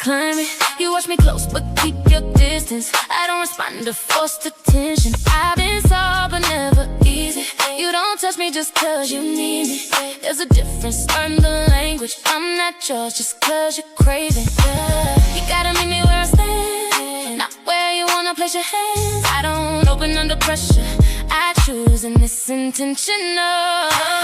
climb it. You watch me close, but keep your distance. I don't respond to forced attention. I've been soft, but never easy. You don't touch me just cause you need me. There's a difference, learn the language. I'm not yours just cause you're craving. You gotta meet me where I stand, not where you wanna place your hands. I don't open under pressure, I choose and it's intentional.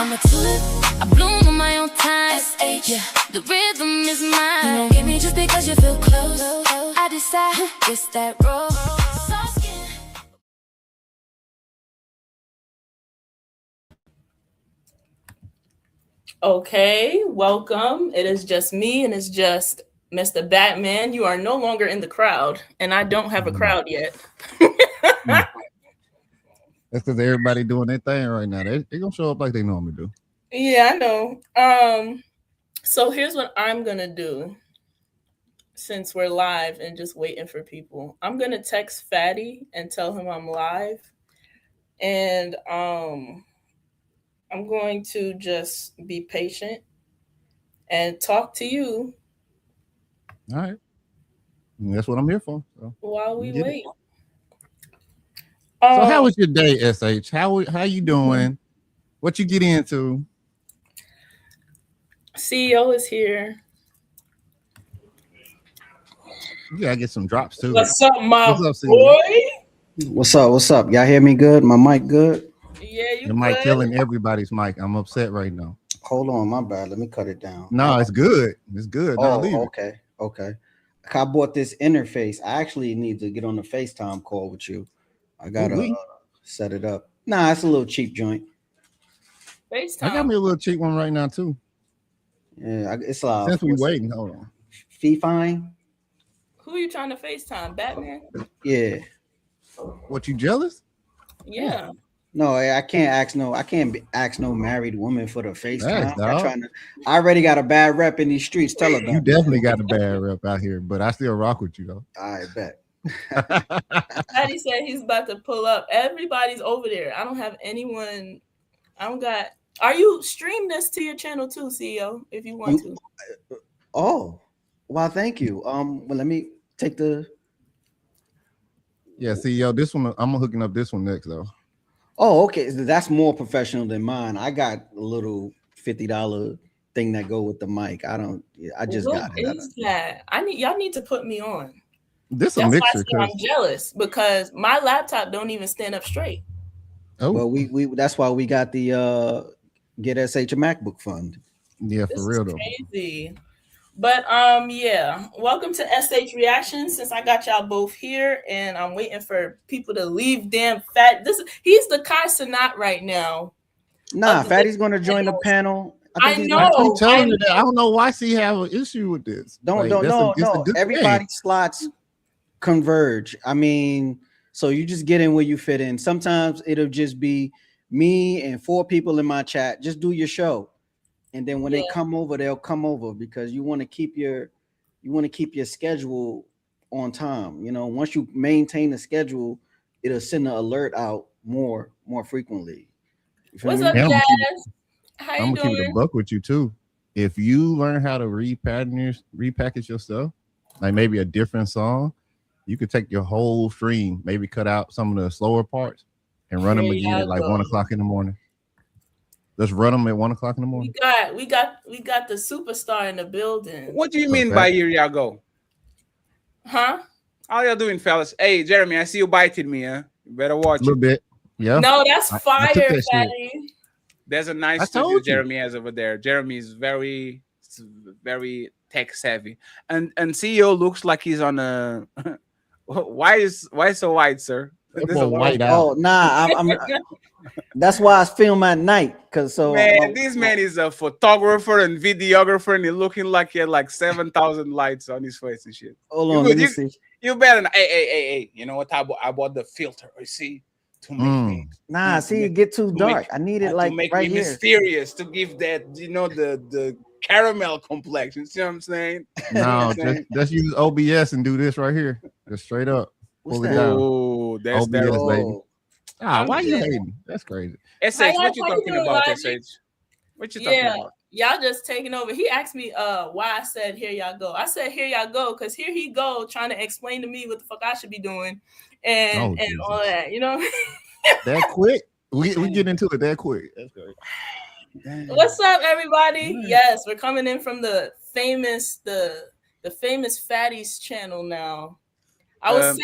I'm a tulip, I bloom on my own time. S.H. Yeah, the rhythm is mine. You don't get me just because you feel close. I decide, it's that roll. Soft skin. Okay, welcome. It is just me and it's just Mr. Batman. You are no longer in the crowd, and I don't have a crowd yet. That's because everybody doing their thing right now. They gonna show up like they normally do. Yeah, I know. So here's what I'm gonna do. Since we're live and just waiting for people, I'm gonna text Fatty and tell him I'm live, and I'm going to just be patient and talk to you. All right, and that's what I'm here for. So while we wait. So how was your day, SH? How you doing? What you get into? CEO is here. You gotta get some drops too. What's up, my boy? What's up? What's up? Y'all hear me good? My mic good? Yeah, you Your mic killing everybody's mic. I'm upset right now. Hold on, my bad. Let me cut it down. No, it's good. It's good. Oh, okay. I bought this interface. I actually need to get on the FaceTime call with you. I gotta set it up. Nah, it's a little cheap joint. FaceTime. I got me a little cheap one right now too. Yeah, it's like since we waiting. Hold on. Fine. Who are you trying to FaceTime? Batman? Yeah. What, you jealous? Yeah. No, I can't ask no married woman for the FaceTime. Thanks, I already got a bad rep in these streets. Tell her that. You definitely got a bad rep out here, but I still rock with you though. I bet. Patty said he's about to pull up. Everybody's over there. I don't have anyone. I don't got. Are you stream this to your channel too, CEO? If you want to. Oh, well, thank you. Well, let me take the. Yeah, CEO. This one, I'm hooking up this one next though. Oh, okay. That's more professional than mine. I got a little $50 thing that go with the mic. I just got it. What is that? Y'all need to put me on. This a mixer. I'm jealous because my laptop don't even stand up straight. Oh, well, we that's why we got the Get SH a MacBook fund. Yeah, for real though. Crazy. But yeah, welcome to SH Reactions. Since I got y'all both here, and I'm waiting for people to leave. Damn Fat, he's the Kai Cenat right now. Nah, Fatty's gonna join the panel. I know. I'm telling you that. I don't know why she have an issue with this. No. Everybody's slots converge. I mean, so you just get in where you fit in. Sometimes it'll just be me and 4 people in my chat. Just do your show. And then when they come over, they'll come over because you want to keep your schedule on time. You know, once you maintain the schedule, it'll send an alert out more frequently. What's up, Jazz? How you I'm doing? gonna keep it a buck with you too. If you learn how to repackage your stuff, like maybe a different song, you could take your whole stream, maybe cut out some of the slower parts, and run them again at like 1 o'clock in the morning. Let's run them at 1 o'clock in the morning. We got the superstar in the building. What do you mean by here y'all go? Huh? How y'all doing, fellas? Hey, Jeremy, I see you biting me, huh? You better watch a little bit. Yeah. No, that's fire, Fatty. There's a nice studio Jeremy has over there. Jeremy is very tech savvy. And CEO looks like he's on a why so white, sir? White out. Oh, nah, I'm that's why I film at night. This man is a photographer and videographer, and he's looking like he had like 7,000 lights on his face and shit. Hold on, let me see. You better not. Hey, you know what? I bought the filter. You see, to make me. Nah, see, it get too dark. I need it like to make right me here. Mysterious, to give that, the caramel complexion. See what I'm saying? No, just use OBS and do this right here. Just straight up. What's Pull it that? down. Oh, that's OBS, that. baby. Why you hating? That's crazy. SH, what you talking about, SH? What you talking about? Y'all just taking over. He asked me why I said here y'all go. I said here y'all go because here he go trying to explain to me what the fuck I should be doing and all that, you know. That quick? We get into it that quick. That's great. What's up, everybody? Yes, we're coming in from the famous Fatty's channel now. I was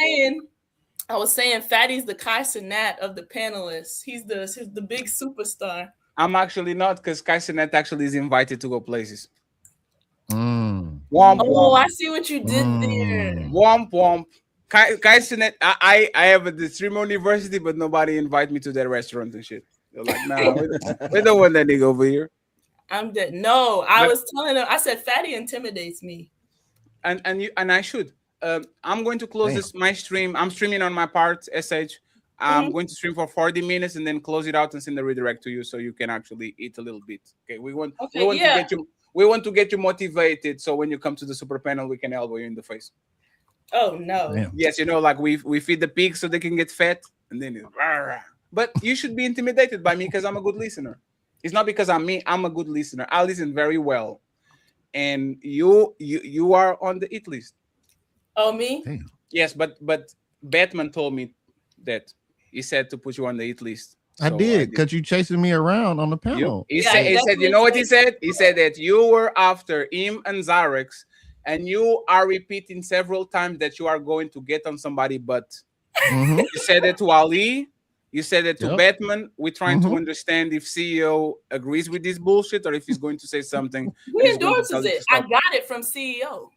saying Fatty's the Kai Cenat of the panelists. He's the big superstar. I'm actually not, because Kai Cenat actually is invited to go places. Womp, womp. I see what you did there. Womp womp. Kai Cenat, I have a Streamer University, but nobody invite me to that restaurant and shit. They're like, nah, we don't want that nigga over here. I'm dead. No, I was telling him. I said Fatty intimidates me. And I should. I'm going to close my stream. I'm streaming on my part, SH. I'm going to stream for 40 minutes and then close it out and send the redirect to you so you can actually eat a little bit. Okay, we want to get you motivated so when you come to the super panel we can elbow you in the face. Oh no. Damn. Yes, you know, like we feed the pigs so they can get fat and then but you should be intimidated by me because I'm a good listener. It's not because I'm me, I'm a good listener. I listen very well. And you are on the eat list. Oh, me? Damn. Yes, but Batman told me that he said to put you on the eat list. So I did, because you chasing me around on the panel. He said, you know what he said? He said that you were after him and Zarex, and you are repeating several times that you are going to get on somebody, but you said it to Ali. You said it to Batman. We're trying to understand if CEO agrees with this bullshit or if he's going to say something. Who endorses it? I got it from CEO.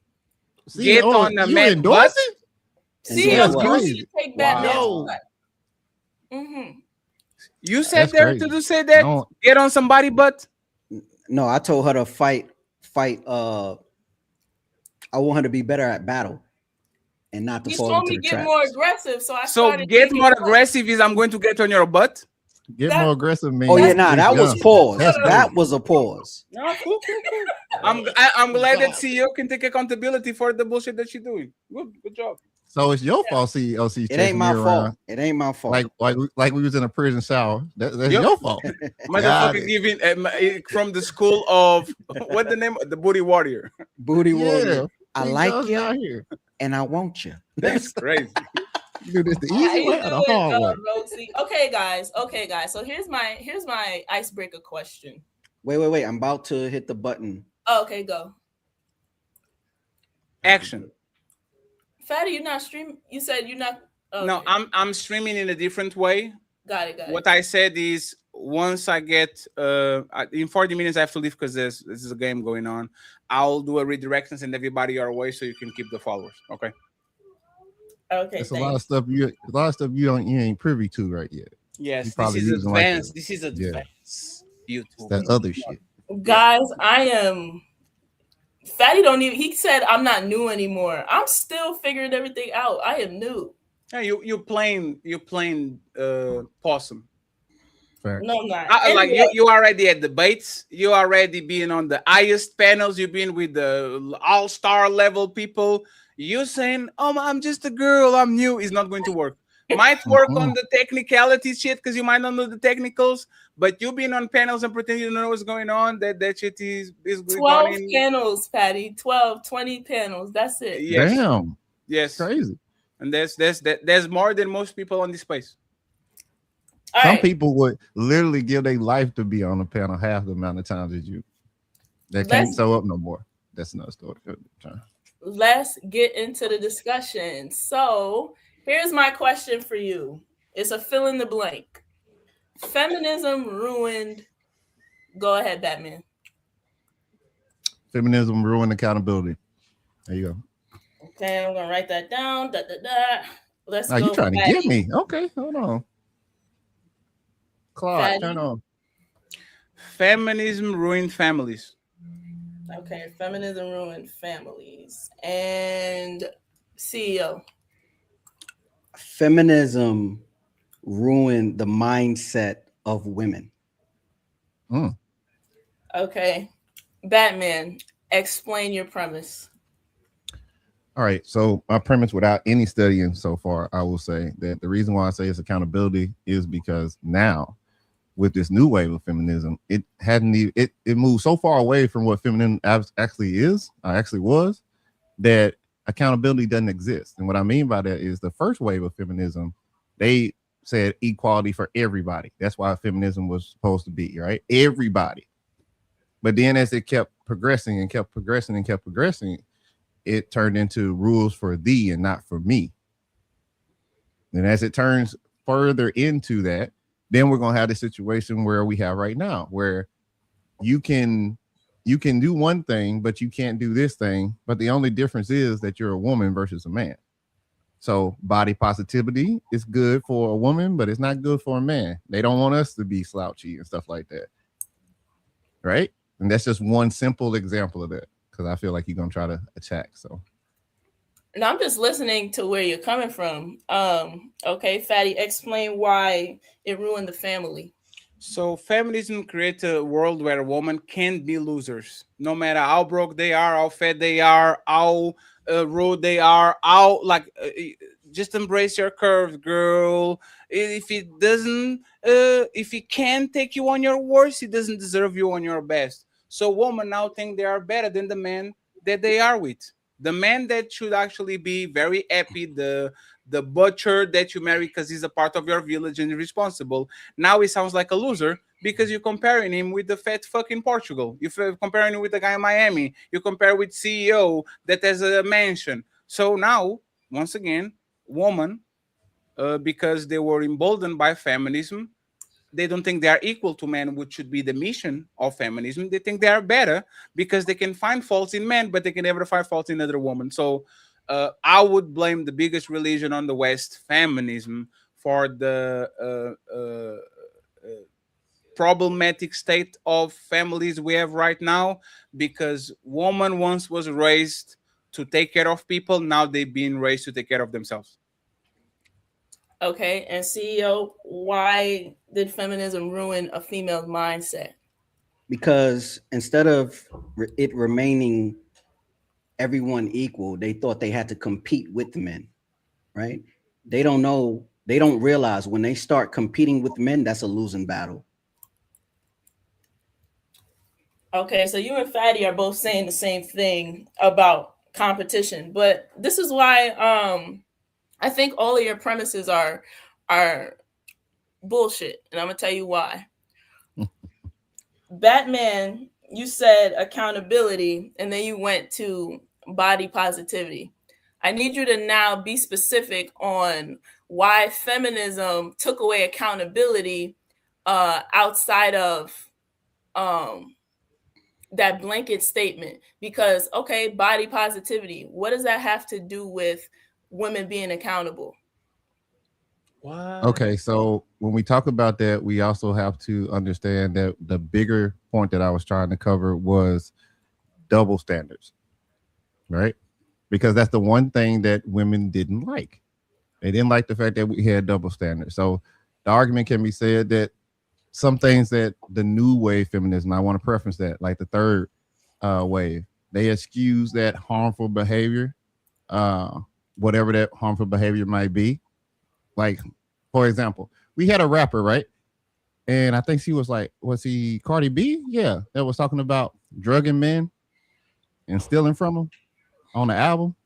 Get on the man. What? CEO told you to take Batman. You said there to say that? Get on somebody, but no, I told her to fight. I want her to be better at battle. And not to fall told into me the get traps. more aggressive, so get more aggressive is I'm going to get on your butt. Get more aggressive, man. Oh yeah, that was pause. That was a pause. No, cool. I'm glad that CEO can take accountability for the bullshit that she's doing. Good job. So it's your fault, CEO. It ain't my fault. It ain't my fault. Like we was in a prison shower. That's your fault. Motherfucker giving from the school of what the name? The Booty Warrior. Booty Warrior. I like you, and I want you. That's crazy. You do this the easy way or the hard way? Okay, guys. So here's my icebreaker question. Wait. I'm about to hit the button. Oh, okay, go. Action. Fatty, you're not streaming. You said you're not. Okay. No, I'm streaming in a different way. Got it. What I said is once I get in 40 minutes I have to leave because this is a game going on. I'll do a redirect and send everybody your way so you can keep the followers. Okay. Okay. It's a lot of stuff you ain't privy to right yet. Yes, this is advanced. This is advanced. YouTube. That other shit. Guys, I am. Fatty don't even. He said I'm not new anymore. I'm still figuring everything out. I am new. Yeah, you playing possum. Fair. No, I'm not. Like you already at debates. You already being on the highest panels. You've been with the all-star level people. You saying, "Oh, I'm just a girl. I'm new." Is not going to work. Might work on the technicality shit because you might not know the technicals. But you being on panels and pretending you don't know what's going on. That shit is 12 panels, Patty. 12, 20 panels. That's it. Yes. Damn. Yes. Crazy. And there's more than most people on this space. Some people would literally give their life to be on the panel half the amount of times as you. They can't show up no more. That's another story. Let's get into the discussion. So here's my question for you. It's a fill in the blank. Feminism ruined. Go ahead, Batman. Feminism ruined accountability. There you go. Okay, I'm gonna write that down. Let's go. You trying to get me? Okay, hold on. Claude, turn on. Feminism ruined families. Okay, feminism ruined families. And CEO. Feminism ruined the mindset of women. Okay. Batman, explain your premise. All right. So my premise, without any studying so far, I will say that the reason why I say it's accountability is because now with this new wave of feminism, it hadn't even, it moved so far away from what feminism actually was, that accountability doesn't exist. And what I mean by that is the first wave of feminism, they said equality for everybody. That's why feminism was supposed to be, right? Everybody. But then as it kept progressing and kept progressing and kept progressing, it turned into rules for thee and not for me. And as it turns further into that, then we're going to have the situation where we have right now, where you can do one thing, but you can't do this thing. But the only difference is that you're a woman versus a man. So body positivity is good for a woman, but it's not good for a man. They don't want us to be slouchy and stuff like that. Right? And that's just one simple example of that, because I feel like you're going to try to attack. So. And I'm just listening to where you're coming from. Okay, Fatty, explain why it ruined the family. So feminism creates a world where women can't be losers, no matter how broke they are, how fat they are, how rude they are, how just embrace your curves, girl. If it doesn't, if he can't take you on your worst, he doesn't deserve you on your best. So women now think they are better than the man that they are with. The man that should actually be very happy, the butcher that you marry because he's a part of your village and responsible. Now he sounds like a loser because you're comparing him with the fat fucking Portugal. You're comparing him with the guy in Miami. You compare with CEO that has a mansion. So now, once again, women, because they were emboldened by feminism, they don't think they are equal to men, which should be the mission of feminism. They think they are better because they can find faults in men, but they can never find faults in other women. So I would blame the biggest religion on the West, feminism, for the problematic state of families we have right now, because woman once was raised to take care of people. Now they've been raised to take care of themselves. Okay, and CEO, why did feminism ruin a female's mindset? Because instead of it remaining everyone equal, they thought they had to compete with the men, right? They don't realize when they start competing with men, that's a losing battle. Okay, so you and Fatty are both saying the same thing about competition, but this is why I think all of your premises are bullshit, and I'm gonna tell you why. Batman, you said accountability, and then you went to body positivity. I need you to now be specific on why feminism took away accountability outside of that blanket statement. Because, okay, body positivity, what does that have to do with women being accountable? What? Okay, so when we talk about that, we also have to understand that the bigger point that I was trying to cover was double standards, right? Because that's the one thing that women didn't like. They didn't like the fact that we had double standards. So the argument can be said that some things that the new wave feminism, I want to preference that, like the third wave, they excuse that harmful behavior, whatever that harmful behavior might be. Like, for example, we had a rapper, right? And I think she was like, was he Cardi B? Yeah, that was talking about drugging men and stealing from them on the album.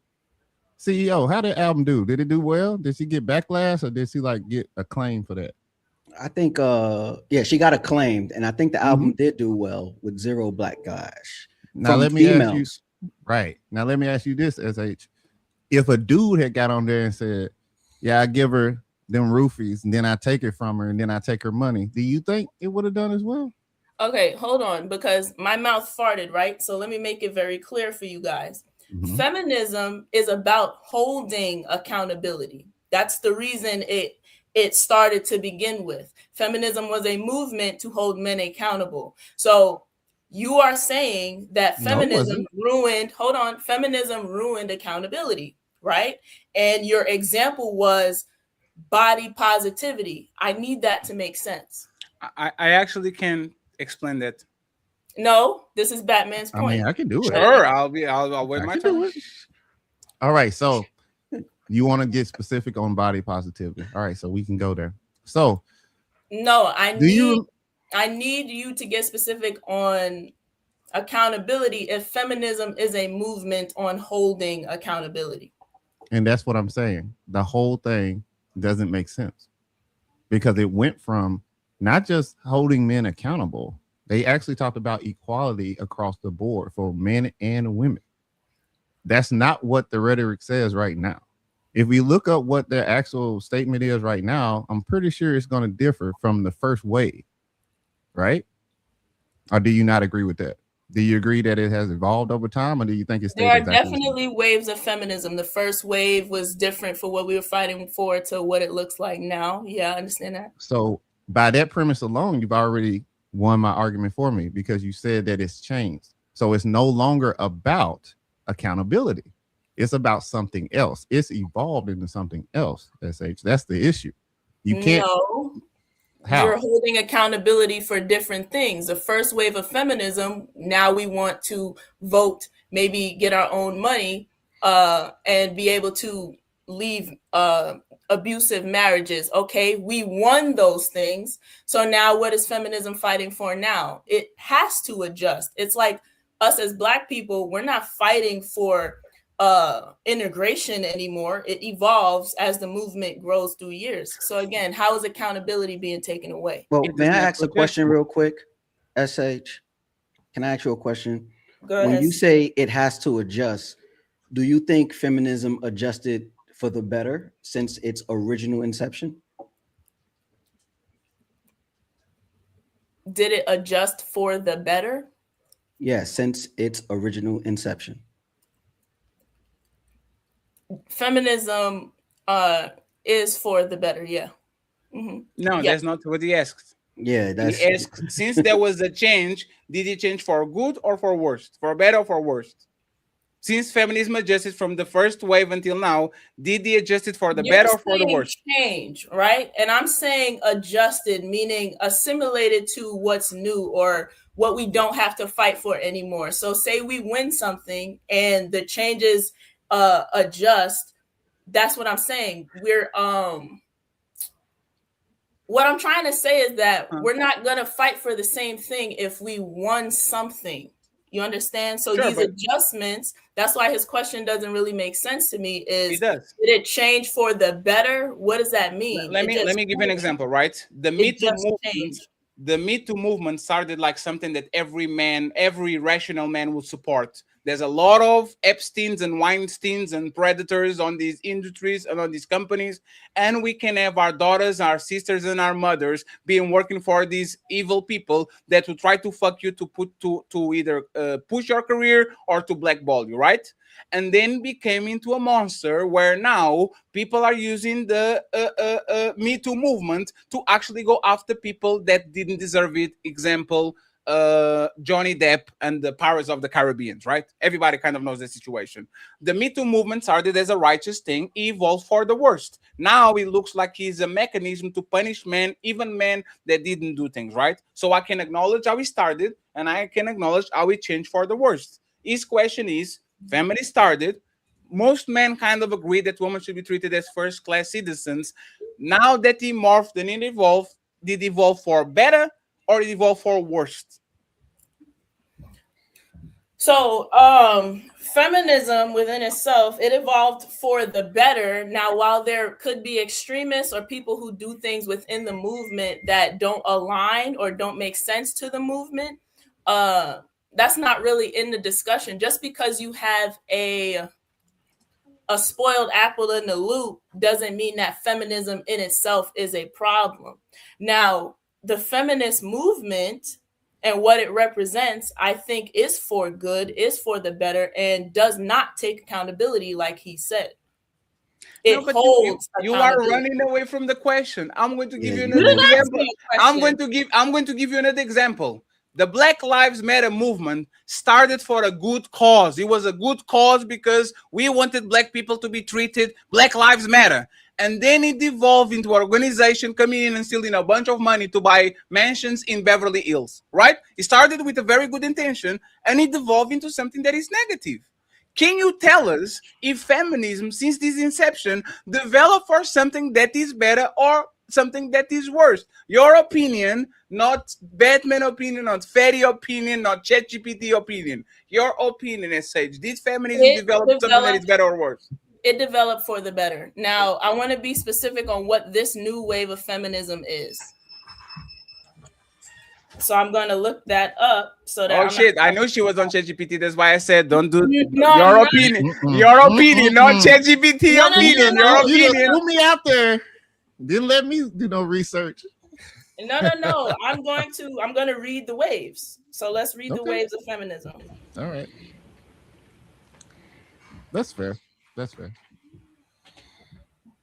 CEO, how did the album do? Did it do well? Did she get backlash, or did she like get acclaim for that? I think she got acclaimed, and I think the album did do well with 0 black guys. Now let me ask you, right? Now let me ask you this, SH. If a dude had got on there and said, yeah, I give her them roofies, and then I take it from her, and then I take her money, do you think it would have done as well? Okay, hold on, because my mouth farted, right? So let me make it very clear for you guys. Feminism is about holding accountability. That's the reason it started to begin with. Feminism was a movement to hold men accountable. So you are saying that feminism feminism ruined accountability, right? And your example was body positivity. I need that to make sense. I actually can explain that. No, this is Batman's point. I mean, I can do it. Sure, I'll wait my turn. All right, so you want to get specific on body positivity. All right, so we can go there. So no, I need you to get specific on accountability if feminism is a movement on holding accountability. And that's what I'm saying. The whole thing doesn't make sense because it went from not just holding men accountable. They actually talked about equality across the board for men and women. That's not what the rhetoric says right now. If we look up what their actual statement is right now, I'm pretty sure it's going to differ from the first wave, right? Or do you not agree with that? Do you agree that it has evolved over time, or do you think it's there are definitely waves of feminism? The first wave was different for what we were fighting for to what it looks like now. Yeah, I understand that. So by that premise alone, you've already won my argument for me because you said that it's changed. So it's no longer about accountability. It's about something else. It's evolved into something else, SH. That's the issue. You can't. No. How? You're holding accountability for different things. The first wave of feminism, now we want to vote, maybe get our own money, and be able to leave abusive marriages. Okay, we won those things. So now what is feminism fighting for now? It has to adjust. It's like us as Black people, we're not fighting for integration anymore. It evolves as the movement grows through years. So again, how is accountability being taken away? Well, may I ask a question real quick, SH? Can I ask you a question? Go ahead. When you say it has to adjust, do you think feminism adjusted for the better since its original inception? Did it adjust for the better? Yeah, since its original inception. Feminism is for the better, yeah. Mm-hmm. No, that's not what he asked. Yeah, that's he asked, since there was a change, did it change for good or for worse? For better or for worse? Since feminism adjusted from the first wave until now, did they adjust it for the better or for the worse? Change, right? And I'm saying adjusted, meaning assimilated to what's new or what we don't have to fight for anymore. So say we win something and the changes adjust. That's what I'm saying. We're what I'm trying to say is that we're not gonna fight for the same thing if we won something. You understand? So sure, these adjustments, that's why his question doesn't really make sense to me. Is did it change for the better? What does that mean? Let me give you an example, right? The Me Too movement started like something that every rational man would support. There's a lot of Epsteins and Weinsteins and predators on these industries and on these companies. And we can have our daughters, our sisters, and our mothers being working for these evil people that will try to fuck you to either push your career or to blackball you, right? And then became into a monster where now people are using the Me Too movement to actually go after people that didn't deserve it. Example, Johnny Depp and the Pirates of the Caribbean, right? Everybody kind of knows the situation. The Me Too movement started as a righteous thing, evolved for the worst. Now it looks like it's a mechanism to punish men, even men that didn't do things, right? So I can acknowledge how it started and I can acknowledge how it changed for the worst. His question is, family started, most men kind of agree that women should be treated as first-class citizens. Now that it morphed and it evolved, did it evolve for better or it evolved for worst? So feminism within itself, it evolved for the better. Now, while there could be extremists or people who do things within the movement that don't align or don't make sense to the movement, that's not really in the discussion. Just because you have a spoiled apple in the loop doesn't mean that feminism in itself is a problem. Now, the feminist movement and what it represents, I think, is for good, is for the better, and does not take accountability, like he said. It holds. You are running away from the question. I'm going to give you another example. I'm going to give you another example. The Black Lives Matter movement started for a good cause. It was a good cause because we wanted Black people to be treated. Black Lives Matter. And then it evolved into an organization coming in and stealing a bunch of money to buy mansions in Beverly Hills, right? It started with a very good intention and it evolved into something that is negative. Can you tell us if feminism, since this inception, developed for something that is better or something that is worse. Your opinion, not Batman opinion, not Fatty opinion, not ChatGPT opinion. Your opinion is Sage. Did feminism develop something that is better or worse? It developed for the better. Now, I want to be specific on what this new wave of feminism is. So I'm going to look that up. So that I know she was on ChatGPT. That's why I said don't do your opinion. Your opinion, not ChatGPT opinion. Your opinion. Put me out there. Didn't let me do no research. No. I'm going to read the waves. So let's read the waves of feminism. All right. That's fair.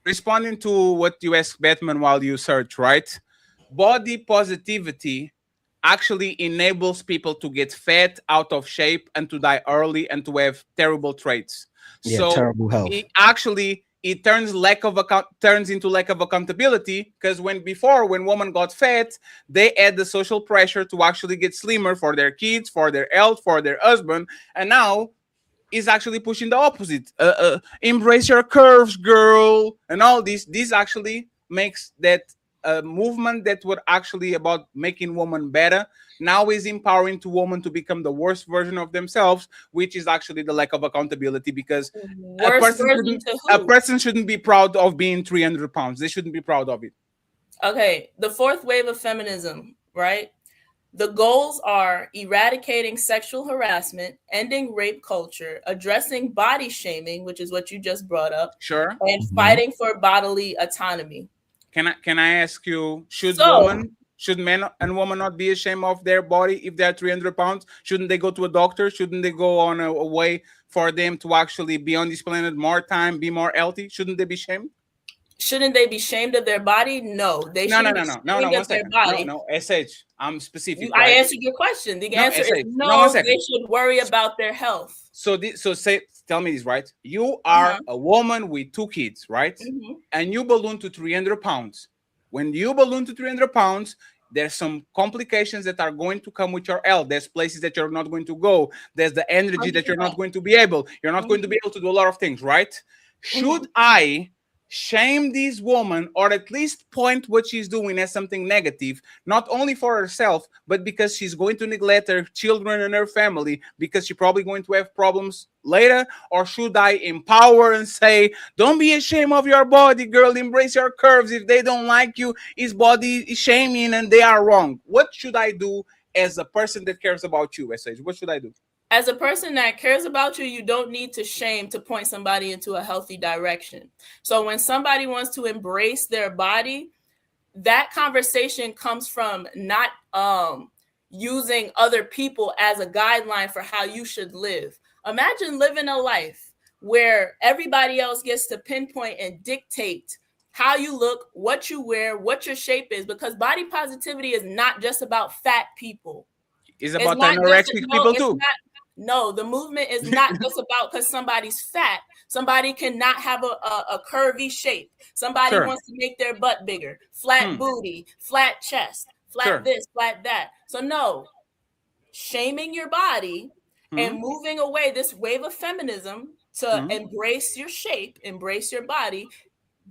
Responding to what you asked Batman while you search, right? Body positivity actually enables people to get fat, out of shape, and to die early and to have terrible traits. Yeah, terrible health. It turns into lack of accountability, because when women got fat, they had the social pressure to actually get slimmer for their kids, for their health, for their husband, and now is actually pushing the opposite. Embrace your curves, girl, and all this. This actually makes that movement that were actually about making women better now is empowering to women to become the worst version of themselves, which is actually the lack of accountability, because a person shouldn't be proud of being 300 pounds. They shouldn't be proud of it. Okay, the fourth wave of feminism, right? The goals are eradicating sexual harassment, ending rape culture, addressing body shaming, which is what you just brought up, sure, and fighting for bodily autonomy. Can I ask you, should men and women not be ashamed of their body if they're 300 pounds? Shouldn't they go to a doctor? Shouldn't they go on a way for them to actually be on this planet more time, be more healthy? Shouldn't they be shamed? Shouldn't they be ashamed of their body? No, they shouldn't be ashamed of their body. No, SH, I'm specific. I answered your question. The answer is no, they should worry about their health. So tell me this, right? You are a woman with 2 kids, right? Mm-hmm. And you balloon to 300 pounds. When you balloon to 300 pounds, there's some complications that are going to come with your health. There's places that you're not going to go. There's the energy that you're not going to be able. You're not going to be able to do a lot of things, right? Should I shame this woman, or at least point what she's doing as something negative, not only for herself, but because she's going to neglect her children and her family, because she's probably going to have problems later? Or should I empower and say, don't be ashamed of your body, girl, embrace your curves. If they don't like you, it's body shaming and they are wrong. What should I do as a person that cares about you, SH? What should I do? As a person that cares about you, you don't need to shame to point somebody into a healthy direction. So when somebody wants to embrace their body, that conversation comes from not using other people as a guideline for how you should live. Imagine living a life where everybody else gets to pinpoint and dictate how you look, what you wear, what your shape is, because body positivity is not just about fat people. It's about anorexic people too. No, the movement is not just about because somebody's fat. Somebody cannot have a curvy shape. Somebody wants to make their butt bigger, flat booty, flat chest, flat this, flat that. So no, shaming your body and moving away, this wave of feminism to embrace your shape, embrace your body,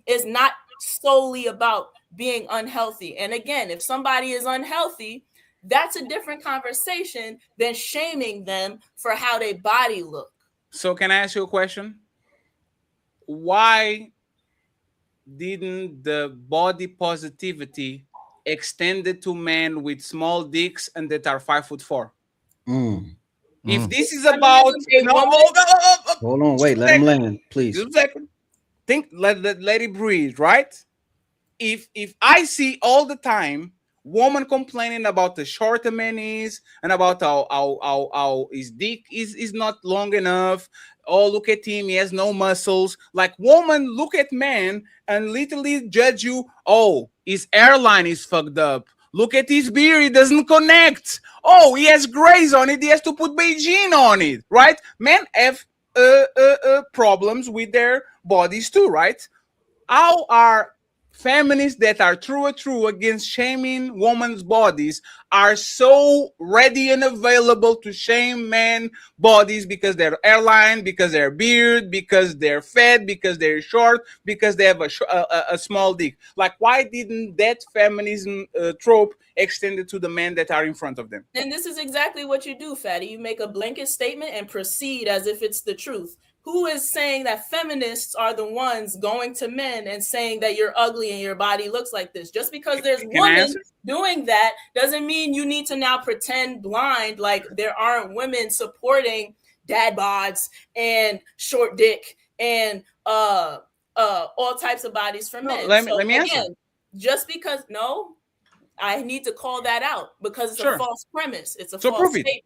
is not solely about being unhealthy. And again, if somebody is unhealthy, that's a different conversation than shaming them for how their body look. So can I ask you a question? Why didn't the body positivity extend it to men with small dicks and that are 5'4"? If this is about hold on, wait, let him land, please. Just a second. Think, let it breathe, right? If I see all the time woman complaining about the short a man is and about how his dick is not long enough. Oh, look at him, he has no muscles. Like, woman look at man and literally judge you. Oh, his hairline is fucked up. Look at his beard, it doesn't connect. Oh, he has grays on it, he has to put Beijing on it, right? Men have problems with their bodies too, right? How are feminists that are true against shaming women's bodies are so ready and available to shame men bodies because they're airline, because they're beard, because they're fat, because they're short, because they have a small dick. Like, why didn't that feminism trope extend it to the men that are in front of them? And this is exactly what you do, Fatty. You make a blanket statement and proceed as if it's the truth. Who is saying that feminists are the ones going to men and saying that you're ugly and your body looks like this? Just because there's women doing that doesn't mean you need to now pretend blind like there aren't women supporting dad bods and short dick and all types of bodies for men. Let me answer. Just because I need to call that out because it's a false premise. It's a false statement.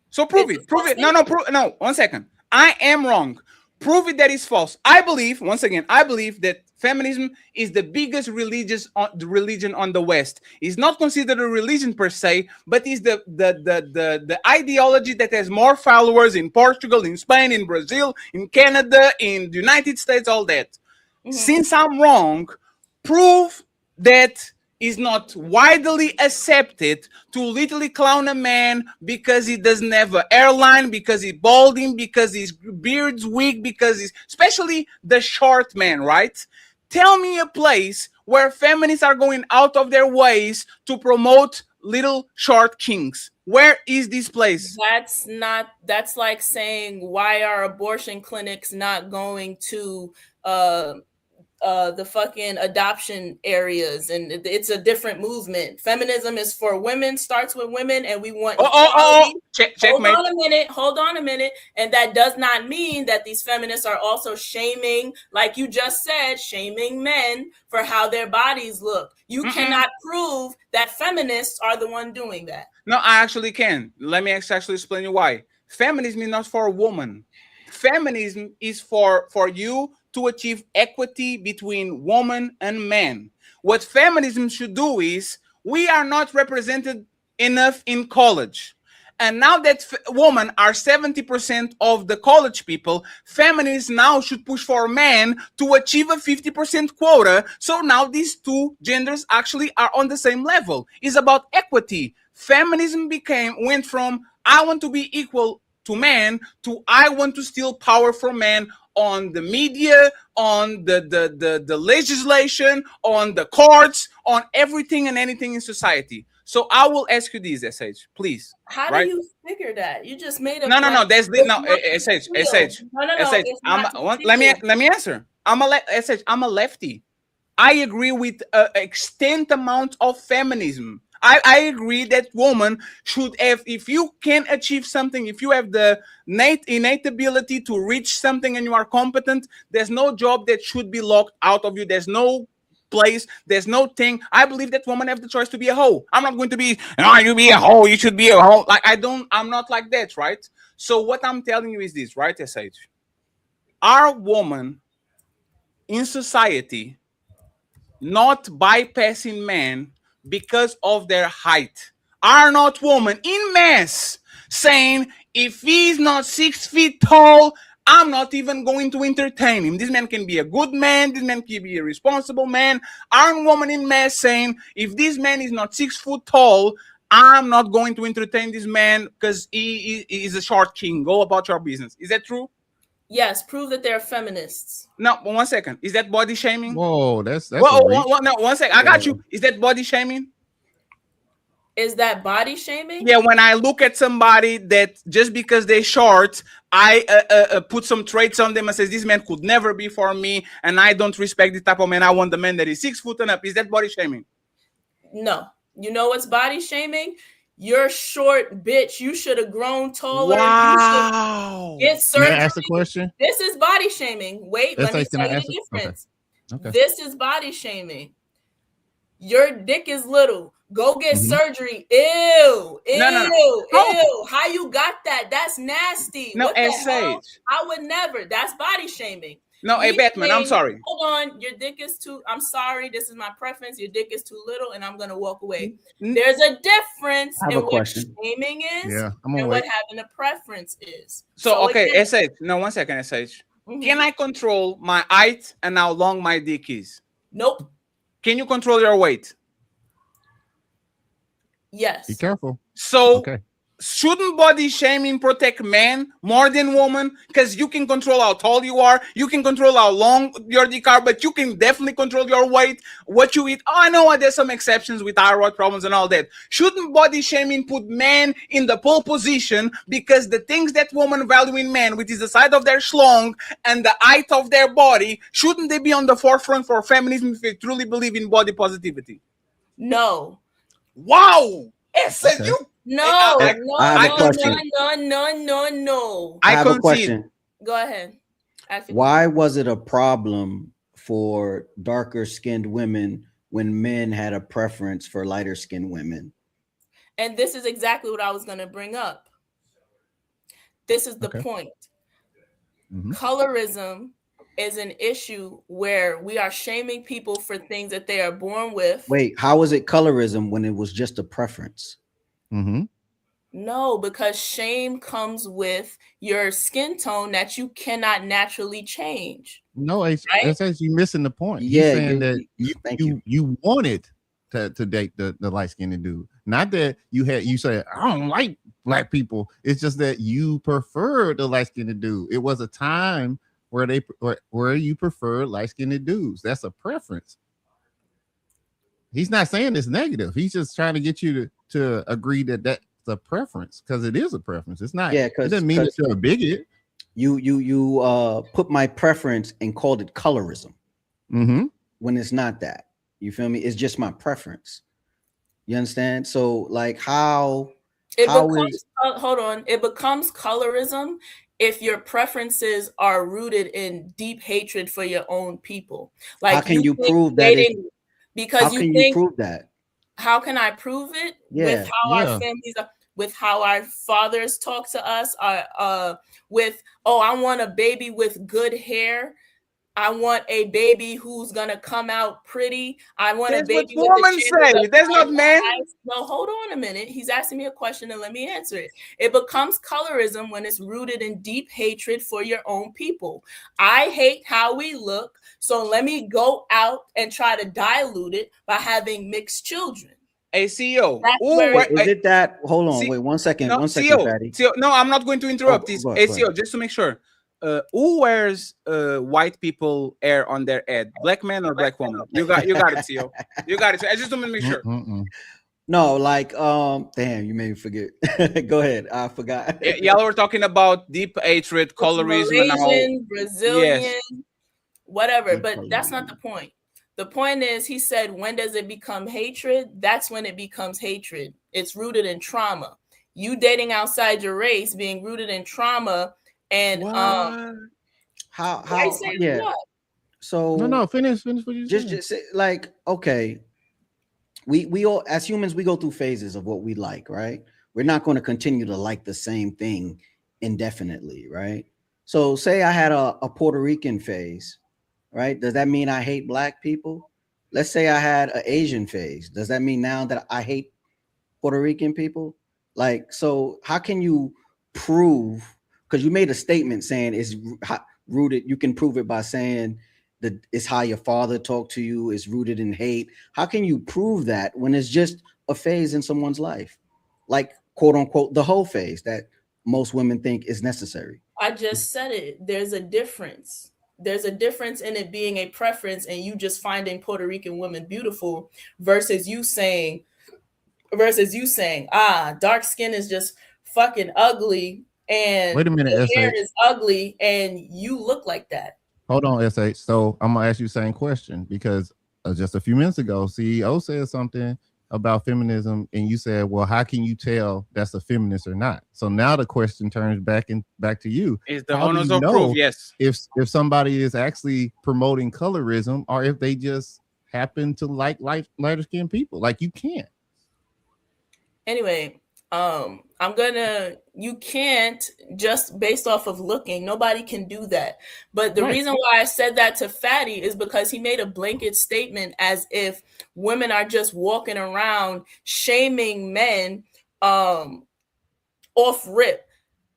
So prove it. No. 1 second. I am wrong. Prove it that is false. I believe that feminism is the biggest religion on the West. It's not considered a religion per se, but is the ideology that has more followers in Portugal, in Spain, in Brazil, in Canada, in the United States, all that. Mm-hmm. Since I'm wrong, prove that is not widely accepted to literally clown a man because he doesn't have an airline, because he's balding, because his beard's weak, because he's, especially the short man, right? Tell me a place where feminists are going out of their ways to promote little short kings. Where is this place? That's like saying, why are abortion clinics not going to the fucking adoption areas, and it's a different movement. Feminism is for women, starts with women, and we want hold on a minute. And that does not mean that these feminists are also shaming, like you just said, shaming men for how their bodies look. You cannot prove that feminists are the one doing that. No, I actually can. Let me actually explain you why. Feminism is not for a woman. Feminism is for you to achieve equity between woman and man. What feminism should do is, we are not represented enough in college. And now that women are 70% of the college people, feminists now should push for men to achieve a 50% quota. So now these two genders actually are on the same level. It's about equity. Feminism went from, I want to be equal to men, to I want to steal power from men on the media, on the legislation, on the courts, on everything and anything in society. So I will ask you this, SH, please. How do you figure that? You just made a no. There's no SH. No. Let me answer. I'm a lefty. I agree with an extent amount of feminism. I agree that women should have, if you can achieve something, if you have the innate ability to reach something and you are competent, there's no job that should be locked out of you. There's no place, there's no thing. I believe that women have the choice to be a hoe. I'm not going to be, you be a hoe, you should be a hoe. Like, I'm not like that, right? So what I'm telling you is this, right, SH? Are women in society not bypassing men because of their height? Are not women in mass saying, if he's not 6 feet tall, I'm not even going to entertain him? This man can be a good man, this man can be a responsible man. Aren't women in mass saying, if this man is not 6 foot tall, I'm not going to entertain this man because he is a short king. Go about your business. Is that true? Yes, prove that they're feminists. No, 1 second. Is that body shaming? Whoa, that's no, 1 second. I got you. Is that body shaming? Is that body shaming? Yeah, when I look at somebody that just because they're short, I put some traits on them and says, this man could never be for me, and I don't respect this type of man. I want the man that is 6 foot and up. Is that body shaming? No. You know what's body shaming? You're short, bitch. You should have grown taller. Wow. You get surgery. Can I ask the question? This is body shaming. Wait, let me tell you the difference. Okay. This is body shaming. Your dick is little. Go get surgery. Ew. No. How you got that? That's nasty. No, SH. I would never. That's body shaming. No, hey, Batman, I'm sorry. Hold on. Your dick is too, I'm sorry. This is my preference. Your dick is too little, and I'm going to walk away. There's a difference in what shaming is and what having a preference is. So okay, SH. No, 1 second, SH. Can I control my height and how long my dick is? Nope. Can you control your weight? Yes. Be careful. So Okay. shouldn't body shaming protect men more than women? Because you can control how tall you are, you can control how long your dick are, but you can definitely control your weight, what you eat. Oh, I know there's some exceptions with thyroid problems and all that. Shouldn't body shaming put men in the pole position? Because the things that women value in men, which is the size of their schlong and the height of their body, shouldn't they be on the forefront for feminism if they truly believe in body positivity? No. Wow. Okay. No, I have a question. no. I have a concede. question. Go ahead. Why was it a problem for darker skinned women when men had a preference for lighter skinned women? And this is exactly what I was going to bring up. This is the point. Mhm. Colorism is an issue where we are shaming people for things that they are born with. Wait, how was it colorism when it was just a preference? Mm-hmm. No, because shame comes with your skin tone that you cannot naturally change. No, it's you're missing the point. Yeah, He's saying that you wanted to date the light skinned dude. Not that you say I don't like black people. It's just that you prefer the light skinned dude. It was a time where you prefer light skinned dudes. That's a preference. He's not saying it's negative. He's just trying to get you to agree that that's a preference, because it is a preference. It's not. It doesn't mean that you're a bigot. You put my preference and called it colorism. Mm-hmm. When it's not that. You feel me? It's just my preference. You understand? So like hold on. It becomes colorism if your preferences are rooted in deep hatred for your own people. Like, how can you prove that? Because you prove that? How can I prove it? With how our families are, with how our fathers talk to us, with, oh, I want a baby with good hair. I want a baby who's gonna come out pretty. I want a baby with women say. There's not men. No, hold on a minute. He's asking me a question and let me answer it. It becomes colorism when it's rooted in deep hatred for your own people. I hate how we look, so let me go out and try to dilute it by having mixed children. Hey, CEO. Is it that? Hold on, wait 1 second. No, 1 second, CEO, Fatty. CEO, no, I'm not going to interrupt this. Hey, CEO, just to make sure. Who wears white people hair on their head? Black man or black woman? You got it, CEO. You got it. I just want to make sure. No, like damn, you made me forget. Go ahead. I forgot. Y'all were talking about deep hatred, colorism, Malaysian, Brazilian, whatever. But that's not the point. The point is, he said, when does it become hatred? That's when it becomes hatred. It's rooted in trauma. You dating outside your race, being rooted in trauma. And how yeah. What? So no, finish what you just say, like, okay, we all as humans, we go through phases of what we like, right? We're not going to continue to like the same thing indefinitely, right? So say I had a Puerto Rican phase, right? Does that mean I hate black people? Let's say I had an Asian phase. Does that mean now that I hate Puerto Rican people? Like, so how can you prove? Because you made a statement saying it's rooted. You can prove it by saying that it's how your father talked to you, is rooted in hate. How can you prove that when it's just a phase in someone's life? Like, quote unquote, the whole phase that most women think is necessary. I just said it. There's a difference. There's a difference in it being a preference and you just finding Puerto Rican women beautiful versus you saying, dark skin is just fucking ugly. And wait a minute, the hair is ugly, and you look like that. Hold on, SH. So I'm gonna ask you the same question, because just a few minutes ago, CEO said something about feminism, and you said, "Well, how can you tell that's a feminist or not?" So now the question turns back to you: is the onus of proof? Yes. If somebody is actually promoting colorism, or if they just happen to like lighter skinned people, like you can't. Anyway. You can't just based off of looking. Nobody can do that. But the reason why I said that to Fatty is because he made a blanket statement as if women are just walking around shaming men off rip.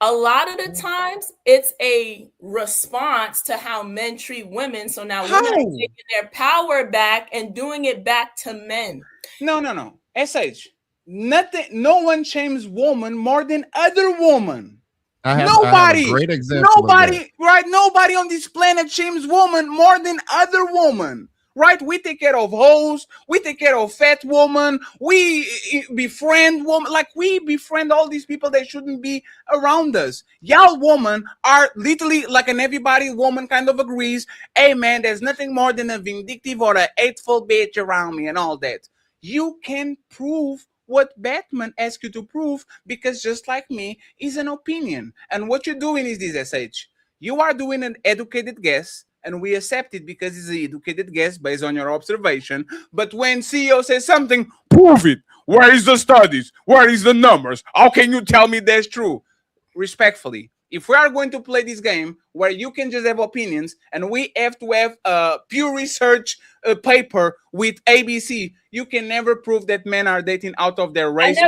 A lot of the times it's a response to how men treat women. So now women are taking their power back and doing it back to men. No. SH. Nothing. No one shames woman more than other woman. Nobody. Great example. Nobody, right? Nobody on this planet shames woman more than other woman. Right? We take care of hoes. We take care of fat woman. We befriend woman. Like we befriend all these people that shouldn't be around us. Y'all women are literally like an everybody woman kind of agrees. Hey man, there's nothing more than a vindictive or a hateful bitch around me and all that. You can prove what Batman asks you to prove because just like me is an opinion. And what you're doing is this, SH. You are doing an educated guess. And we accept it because it's an educated guess based on your observation. But when CEO says something, prove it. Where is the studies? Where is the numbers? How can you tell me that's true? Respectfully, if we are going to play this game where you can just have opinions and we have to have a pure research paper with ABC, you can never prove that men are dating out of their race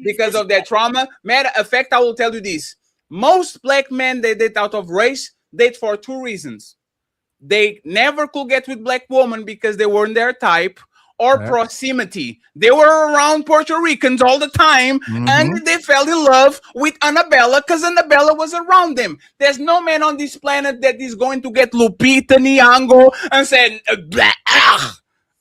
because of their trauma. Matter of fact, I will tell you this. Most black men they date out of race date for two reasons. They never could get with black women because they weren't their type, or proximity. They were around Puerto Ricans all the time, and they fell in love with Annabella because Annabella was around them. There's no man on this planet that is going to get Lupita Nyong'o and say,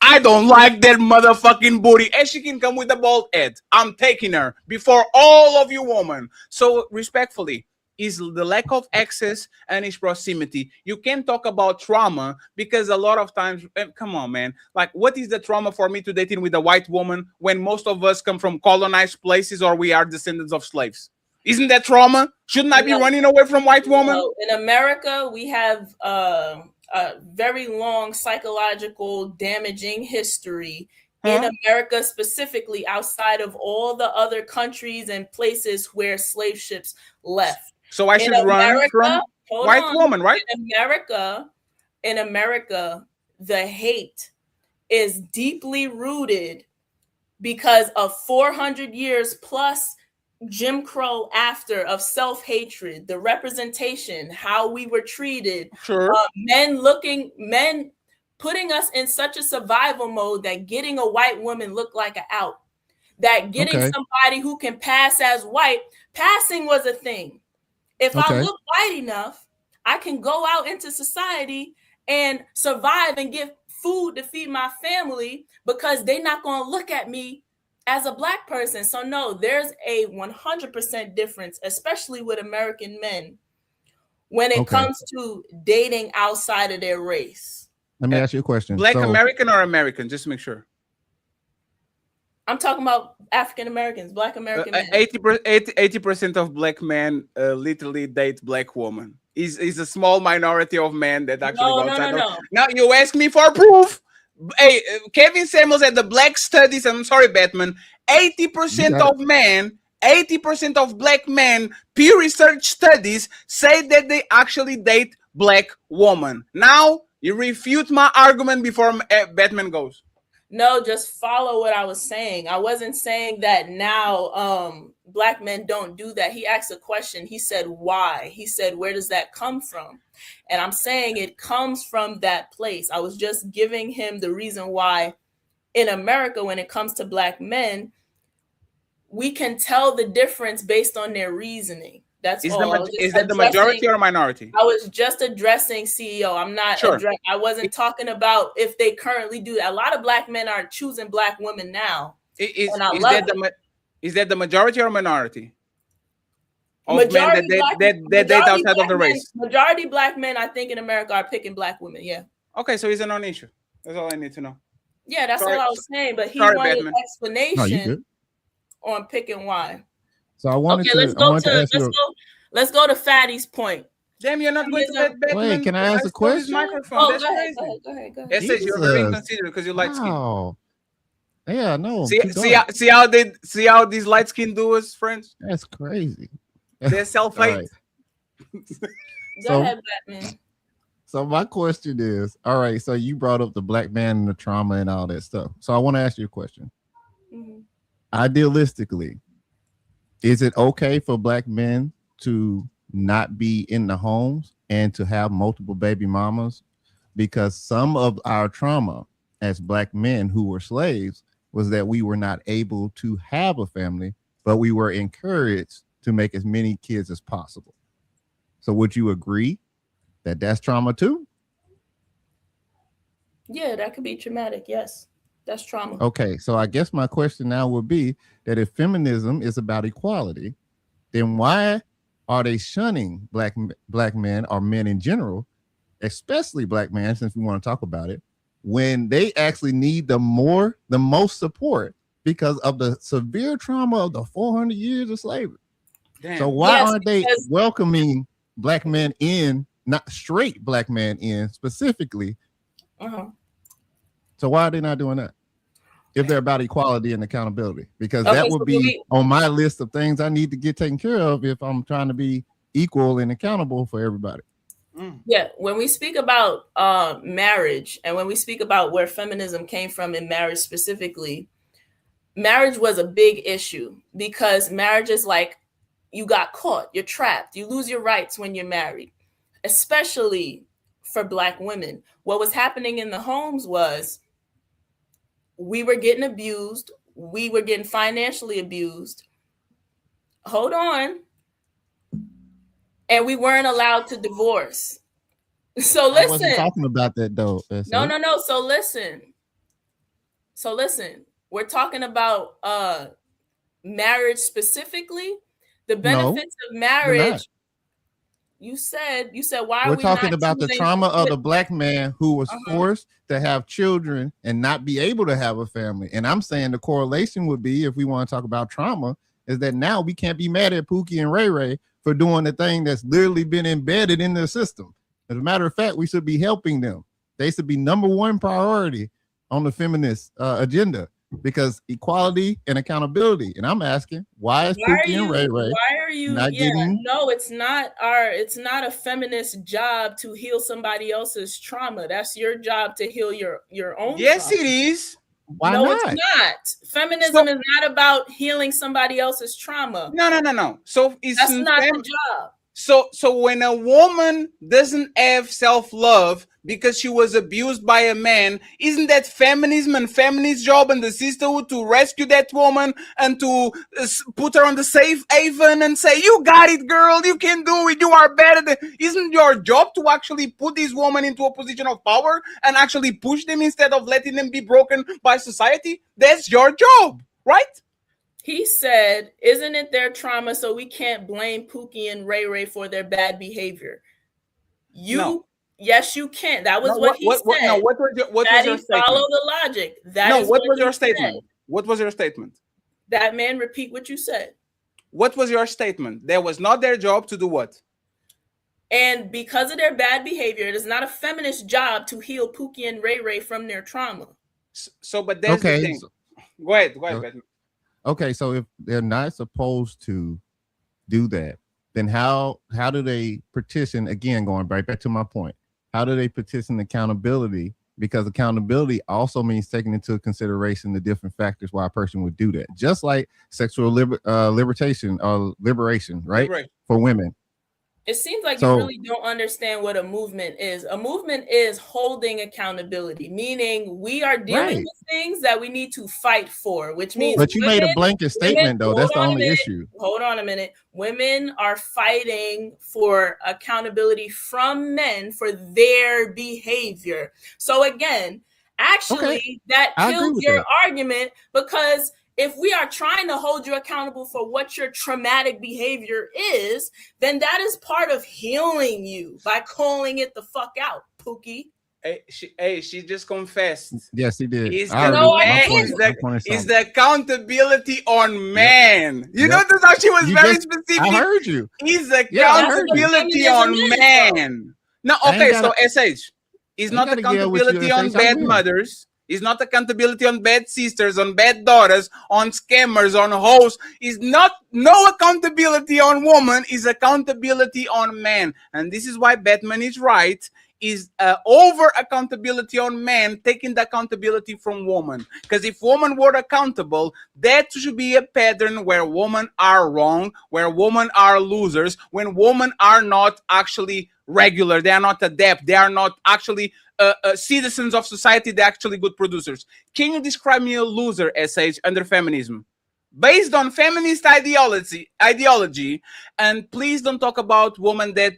I don't like that motherfucking booty. And she can come with a bald head. I'm taking her before all of you women. So respectfully, is the lack of access and its proximity. You can talk about trauma because a lot of times, come on, man. Like, what is the trauma for me to dating with a white woman when most of us come from colonized places or we are descendants of slaves? Isn't that trauma? Shouldn't I be running away from white women? In America, we have a very long psychological damaging history in America, specifically outside of all the other countries and places where slave ships left. So I should run from white woman, right? In America, the hate is deeply rooted because of 400 years plus Jim Crow after of self-hatred, the representation, how we were treated, men putting us in such a survival mode that getting a white woman looked like an out, that getting somebody who can pass as white, passing was a thing. If I look white enough, I can go out into society and survive and get food to feed my family because they're not going to look at me as a black person. So no, there's a 100% difference, especially with American men, when it comes to dating outside of their race. Let me ask you a question. Black American or American, just to make sure. I'm talking about African Americans, Black American men. 80% of black men literally date black women. Is a small minority of men that actually go outside. No. Now you ask me for proof. Hey, Kevin Samuels at the Black Studies. I'm sorry, Batman. 80% of men, 80% of black men, peer research studies say that they actually date black women. Now you refute my argument before Batman goes. No, just follow what I was saying. I wasn't saying that now black men don't do that. He asked a question. He said, why? He said, where does that come from? And I'm saying it comes from that place. I was just giving him the reason why in America, when it comes to black men, we can tell the difference based on their reasoning. That's all. Is that the majority or minority? I was just addressing CEO. I'm not. I wasn't talking about if they currently do that. A lot of black men are choosing black women now. Is that the majority or minority? Of majority men that date outside of the race. Majority black men, I think, in America are picking black women. Yeah. Okay, so it's a non-issue. That's all I need to know. Yeah, that's all I was saying. But he wanted an explanation on picking why. So I wanted let's go to Fatty's point. Damn, you're not going to let Batman. Wait, can I ask a question? Go ahead. That says you're very inconsiderate because you light skin. Yeah, no. See how these light skin do us, friends? That's crazy. They're self-hate. Go ahead, Batman. So my question is, all right, so you brought up the black man and the trauma and all that stuff. So I want to ask you a question. Idealistically, is it okay for black men to not be in the homes and to have multiple baby mamas, because some of our trauma as Black men who were slaves was that we were not able to have a family, but we were encouraged to make as many kids as possible. So would you agree that that's trauma too? Yeah, that could be traumatic. Yes, that's trauma. Okay, so I guess my question now would be that if feminism is about equality, then why are they shunning black men or men in general, especially Black men, since we want to talk about it, when they actually need the most support because of the severe trauma of the 400 years of slavery? Damn. So why aren't they welcoming Black men in, not straight Black men in specifically? So why are they not doing that if they're about equality and accountability? Because that would be on my list of things I need to get taken care of if I'm trying to be equal and accountable for everybody. Yeah, when we speak about marriage, and when we speak about where feminism came from in marriage specifically, marriage was a big issue because marriage is like, you got caught, you're trapped, you lose your rights when you're married, especially for Black women. What was happening in the homes was we were getting abused, we were getting financially abused. Hold on. And we weren't allowed to divorce. So listen. I wasn't talking about that though. No. So listen. We're talking about marriage specifically. The benefits of marriage. You said why we're talking about the trauma of the Black man who was forced to have children and not be able to have a family. And I'm saying the correlation would be, if we want to talk about trauma, is that now we can't be mad at Pookie and Ray Ray for doing the thing that's literally been embedded in their system. As a matter of fact, we should be helping them. They should be number one priority on the feminist agenda, because equality and accountability. And I'm asking, why is Pookie and Ray Ray? Why are you? No, it's not a feminist job to heal somebody else's trauma. That's your job to heal your own. Yes, trauma. It is. Why not? It's not. Feminism is not about healing somebody else's trauma. No. So that's not the job. So when a woman doesn't have self-love because she was abused by a man, isn't that feminism and feminist job and the sisterhood to rescue that woman and to put her on the safe haven and say, you got it, girl, you can do it, you are better isn't your job to actually put these women into a position of power and actually push them instead of letting them be broken by society? That's your job, right? He said, isn't it their trauma, so we can't blame Pookie and Ray Ray for their bad behavior? Yes, you can. That was what he said. What was your statement? Follow the logic. What was your statement? What was your statement? That man, repeat what you said. What was your statement? That was not their job to do what? And because of their bad behavior, it is not a feminist job to heal Pookie and Ray Ray from their trauma. But there's the thing. Go ahead, Batman. Okay, so if they're not supposed to do that, then how do they petition? Again, going right back to my point, how do they petition accountability? Because accountability also means taking into consideration the different factors why a person would do that. Just like sexual liberation, right? For women. It seems like you really don't understand what a movement is. A movement is holding accountability, meaning we are dealing with things that we need to fight for, which means. But you made a blanket statement, though. That's the only issue. Hold on a minute. Women are fighting for accountability from men for their behavior. So again, actually, that kills your argument, because if we are trying to hold you accountable for what your traumatic behavior is, then that is part of healing you by calling it the fuck out, Pookie. She just confessed. Yes, he did. It's the accountability on man. You notice how she was very specific? I heard you. It's the accountability on man. No, okay, so SH. It's not accountability on bad mothers. It's not accountability on bad sisters, on bad daughters, on scammers, on hoes. It's not no accountability on woman. It's accountability on man. And this is why Batman is right. is over accountability on men, taking the accountability from women. Because if women were accountable, that should be a pattern where women are wrong, where women are losers, when women are not actually regular, they are not adept, they are not actually citizens of society, they're actually good producers. Can you describe me a loser, SH, under feminism? Based on feminist ideology, and please don't talk about women that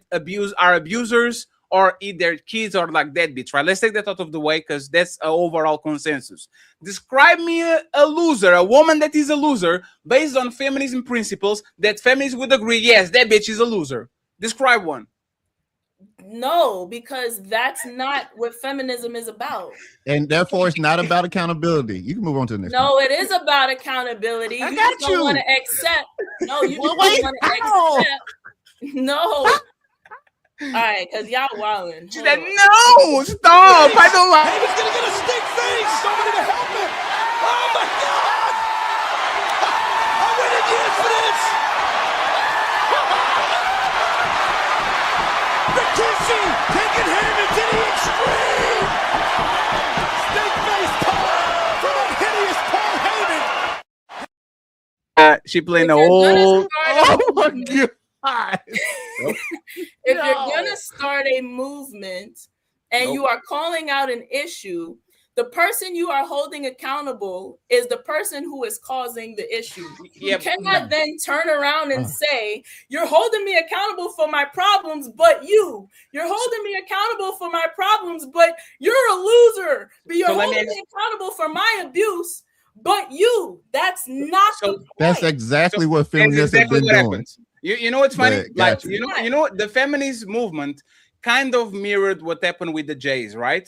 are abusers or eat their kids or like deadbeats, right? Let's take that out of the way because that's an overall consensus. Describe me a loser, a woman that is a loser based on feminism principles that feminists would agree, yes, that bitch is a loser. Describe one. No, because that's not what feminism is about. And therefore, it's not about accountability. You can move on to the next one. No, it is about accountability. I You got just don't you. want to accept. No, you Well, just wait, don't want to how? accept. No. All right, because y'all wilding. She said, no, stop. I don't like. Hey, he's going to get a stink face. Somebody to help him. Oh, my God. I waited years for this. Rikishi taking him into the extreme. Stink face time from that hideous Paul Heyman. She playing If the you're gonna old. start Oh my God. if you're gonna start a movement and you are calling out an issue, the person you are holding accountable is the person who is causing the issue. You cannot then turn around and say, you're holding me accountable for my problems, but you're holding me accountable for my problems, but you're a loser. But you're holding me accountable for my abuse, but that's not the point. That's exactly what feminists have been doing. Happens. You know what's funny? But, like gotcha. you know the feminist movement kind of mirrored what happened with the Jays, right?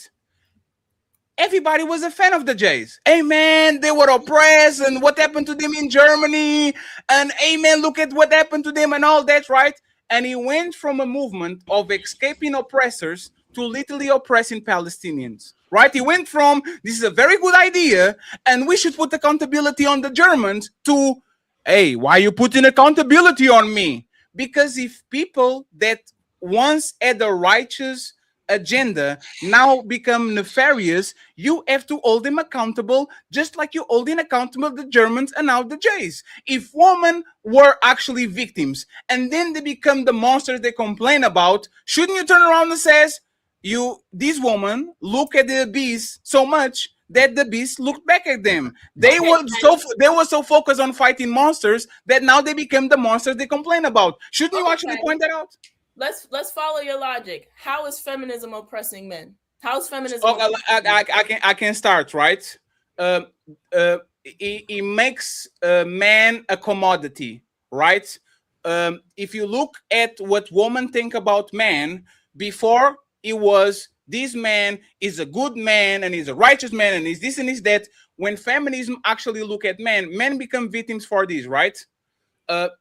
Everybody was a fan of the Jays. Hey man, they were oppressed, and what happened to them in Germany? And hey man, look at what happened to them and all that, right? And he went from a movement of escaping oppressors to literally oppressing Palestinians. Right? He went from this is a very good idea, and we should put accountability on the Germans to, hey, why are you putting accountability on me? Because if people that once had a righteous agenda now become nefarious, you have to hold them accountable, just like you holding accountable the Germans and now the Jays. If women were actually victims and then they become the monsters they complain about, shouldn't you turn around and says, these women look at the beast so much that the beast looked back at them. They were so focused on fighting monsters that now they became the monsters they complain about. Shouldn't you actually point that out? Let's follow your logic. How is feminism oppressing men? How is feminism? I can start, right. It makes man a commodity, right? If you look at what women think about man, before it was this man is a good man and he's a righteous man and he's this and he's that. When feminism actually look at men become victims for this, right?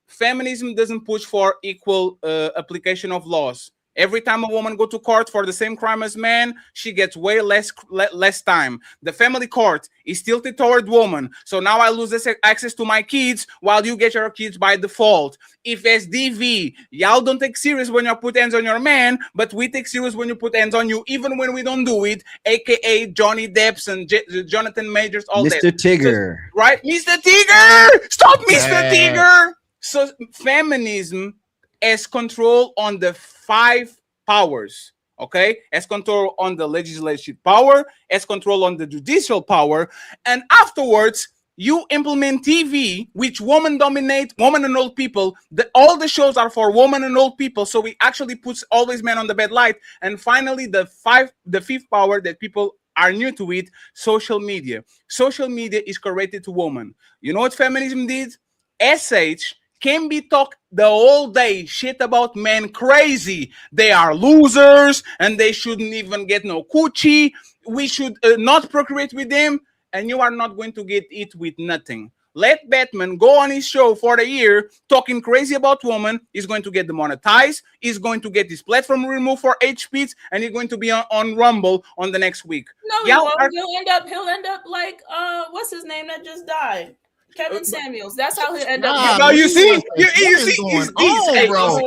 Feminism doesn't push for equal application of laws. Every time a woman go to court for the same crime as man, she gets way less time. The family court is tilted toward woman. So now I lose access to my kids while you get your kids by default. If SDV, y'all don't take serious when you put hands on your man, but we take serious when you put hands on you, even when we don't do it, aka Johnny Depps and Jonathan Majors, all Mr. that. Tigger. So, right? Mr. Tigger! Stop, Mr. Tigger! So feminism has control on the 5 powers, okay? Has control on the legislative power, has control on the judicial power, and afterwards, you implement TV, which women dominate, women and old people. All the shows are for women and old people, so we actually puts always men on the bad light. And finally, the 5th power that people are new to it, social media. Social media is correlated to women. You know what feminism did? SH can be talk the whole day shit about men crazy. They are losers and they shouldn't even get no coochie. We should not procreate with them, and you are not going to get it with nothing. Let Batman go on his show for a year talking crazy about women. He's going to get demonetized. He's going to get his platform removed for hate speech, and he's going to be on Rumble on the next week. No, he won't. He'll end up like what's his name that just died? Kevin Samuels. That's how he ended Nah, up. No, you see, what is going on, bro?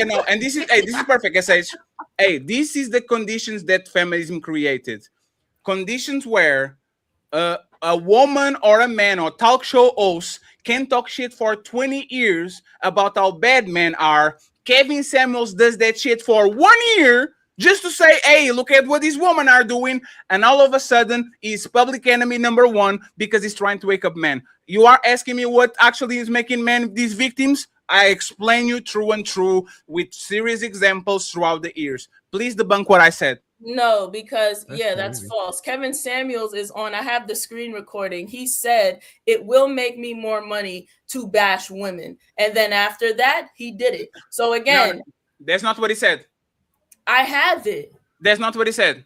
No, and this is perfect, SH. Hey, this is the conditions that feminism created. Conditions where a woman or a man or talk show host can talk shit for 20 years about how bad men are. Kevin Samuels does that shit for 1 year just to say, hey, look at what these women are doing. And all of a sudden, he's public enemy number one because he's trying to wake up men. You are asking me what actually is making men these victims? I explain you true and true with serious examples throughout the years. Please debunk what I said. No, because That's that's crazy. false. Kevin Samuels is on. I have the screen recording. He said it will make me more money to bash women, and then after that, he did it. So again, No, that's not what he said. I have it. That's not what he said.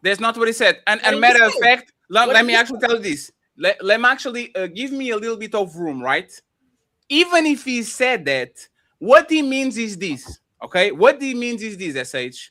That's not what he said. And What did matter he of say? fact, What let did me he actually tell you this. Let me actually give me a little bit of room, right? Even if he said that, what he means is this, okay? What he means is this, SH.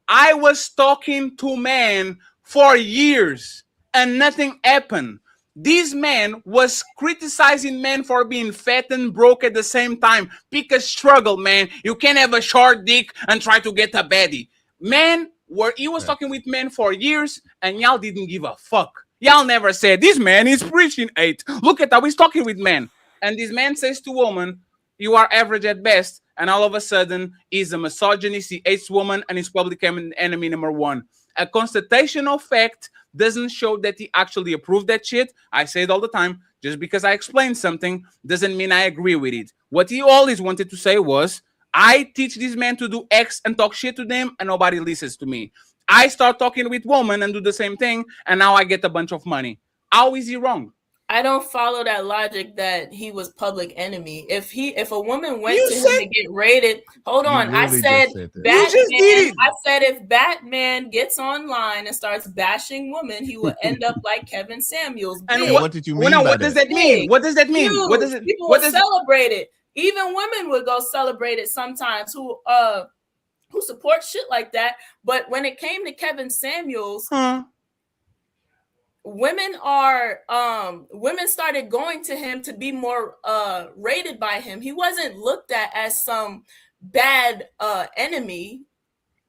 I was talking to men for years and nothing happened. This man was criticizing men for being fat and broke at the same time. Pick a struggle, man. You can't have a short dick and try to get a baddie. Man, where he was talking with men for years and y'all didn't give a fuck. Y'all never said, this man is preaching hate. Look at how he's talking with men. And this man says to woman, you are average at best. And all of a sudden, he's a misogynist, he hates women, and he's public enemy number one. A constatation of fact doesn't show that he actually approved that shit. I say it all the time. Just because I explained something doesn't mean I agree with it. What he always wanted to say was, I teach these men to do X and talk shit to them, and nobody listens to me. I start talking with women and do the same thing, and now I get a bunch of money. How is he wrong? I don't follow that logic that he was public enemy. If a woman went You to said- him to get rated, hold You on. I really said just said that. You just did Batman. it. I said if Batman gets online and starts bashing women, he will end up like Kevin Samuels. And Big. what did you mean Now, by what does that? that mean? What does that mean? Huge. What does it? People What will does it? celebrate it. Even women would go celebrate it sometimes. Who support shit like that. But when it came to Kevin Samuels, Huh? women started going to him to be more rated by him. He wasn't looked at as some bad enemy.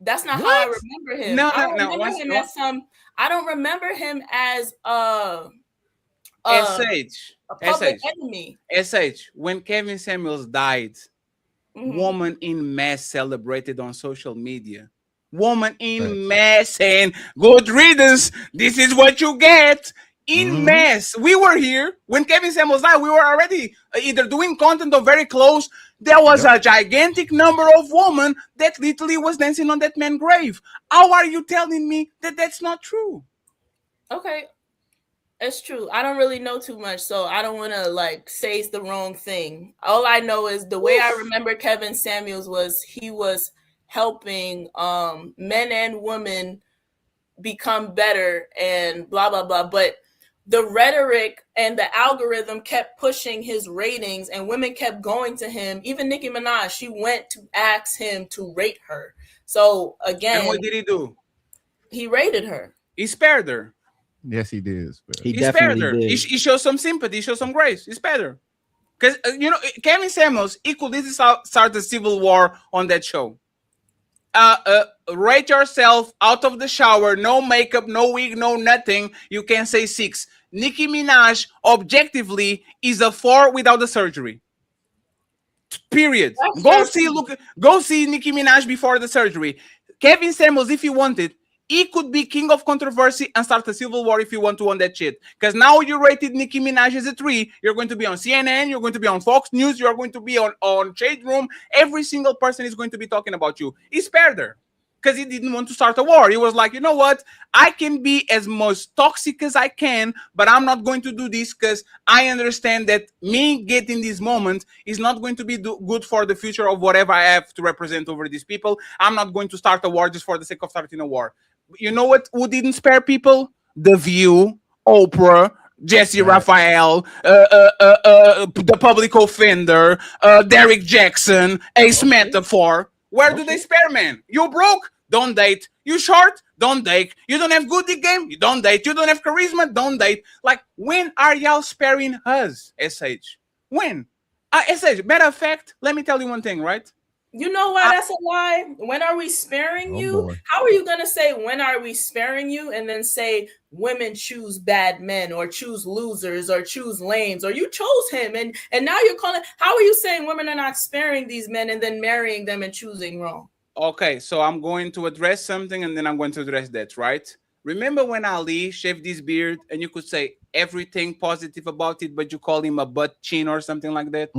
That's not how I remember him. No, I don't no, remember once- him as some. I don't remember him as SH. a public SH. enemy. SH. When Kevin Samuels died, Mhm. woman in mass celebrated on social media. Woman in Thanks. mass saying, good riddance. This is what you get. In Mhm. mass. We were here when Kevin Samuels died. We were already either doing content or very close. There was a gigantic number of women that literally was dancing on that man's grave. How are you telling me that that's not true? Okay, it's true. I don't really know too much, so I don't want to like say it's the wrong thing. All I know is the way I remember Kevin Samuels was he was helping men and women become better and blah blah blah. But the rhetoric and the algorithm kept pushing his ratings, and women kept going to him. Even Nicki Minaj, she went to ask him to rate her. So again, And what did he do? he rated her. He spared her. Yes, he did. He He spared definitely her. did. He showed some sympathy. He showed some grace. He spared her. Because, Kevin Samuels equally start the civil war on that show. Rate yourself out of the shower, no makeup, no wig, no nothing. You can say 6. Nicki Minaj, objectively, is a 4 without the surgery. Period. Go see Nicki Minaj before the surgery. Kevin Samuels, if you wanted, he could be king of controversy and start a civil war if you want to on that shit. Because now you rated Nicki Minaj as a 3. You're going to be on CNN. You're going to be on Fox News. You're going to be on Shade Room. Every single person is going to be talking about you. He spared her because he didn't want to start a war. He was like, you know what? I can be as most toxic as I can, but I'm not going to do this because I understand that me getting this moment is not going to be good for the future of whatever I have to represent over these people. I'm not going to start a war just for the sake of starting a war. You know what? Who didn't spare people? The View, Oprah, Jesse Raphael, the public offender, Derek Jackson, Ace Metaphor. Where do they spare, man? You broke? Don't date. You short? Don't date. You don't have good dick game? You don't date. You don't have charisma? Don't date. Like, when are y'all sparing us, SH? When? SH, matter of fact, let me tell you one thing, right? You know why that's a lie? When are we sparing you? Boy. How are you going to say, when are we sparing you? And then say, women choose bad men or choose losers or choose lames, or you chose him. And now you're calling, how are you saying women are not sparing these men and then marrying them and choosing wrong? Okay, so I'm going to address something and then I'm going to address that, right? Remember when Ali shaved his beard and you could say everything positive about it, but you call him a butt chin or something like that?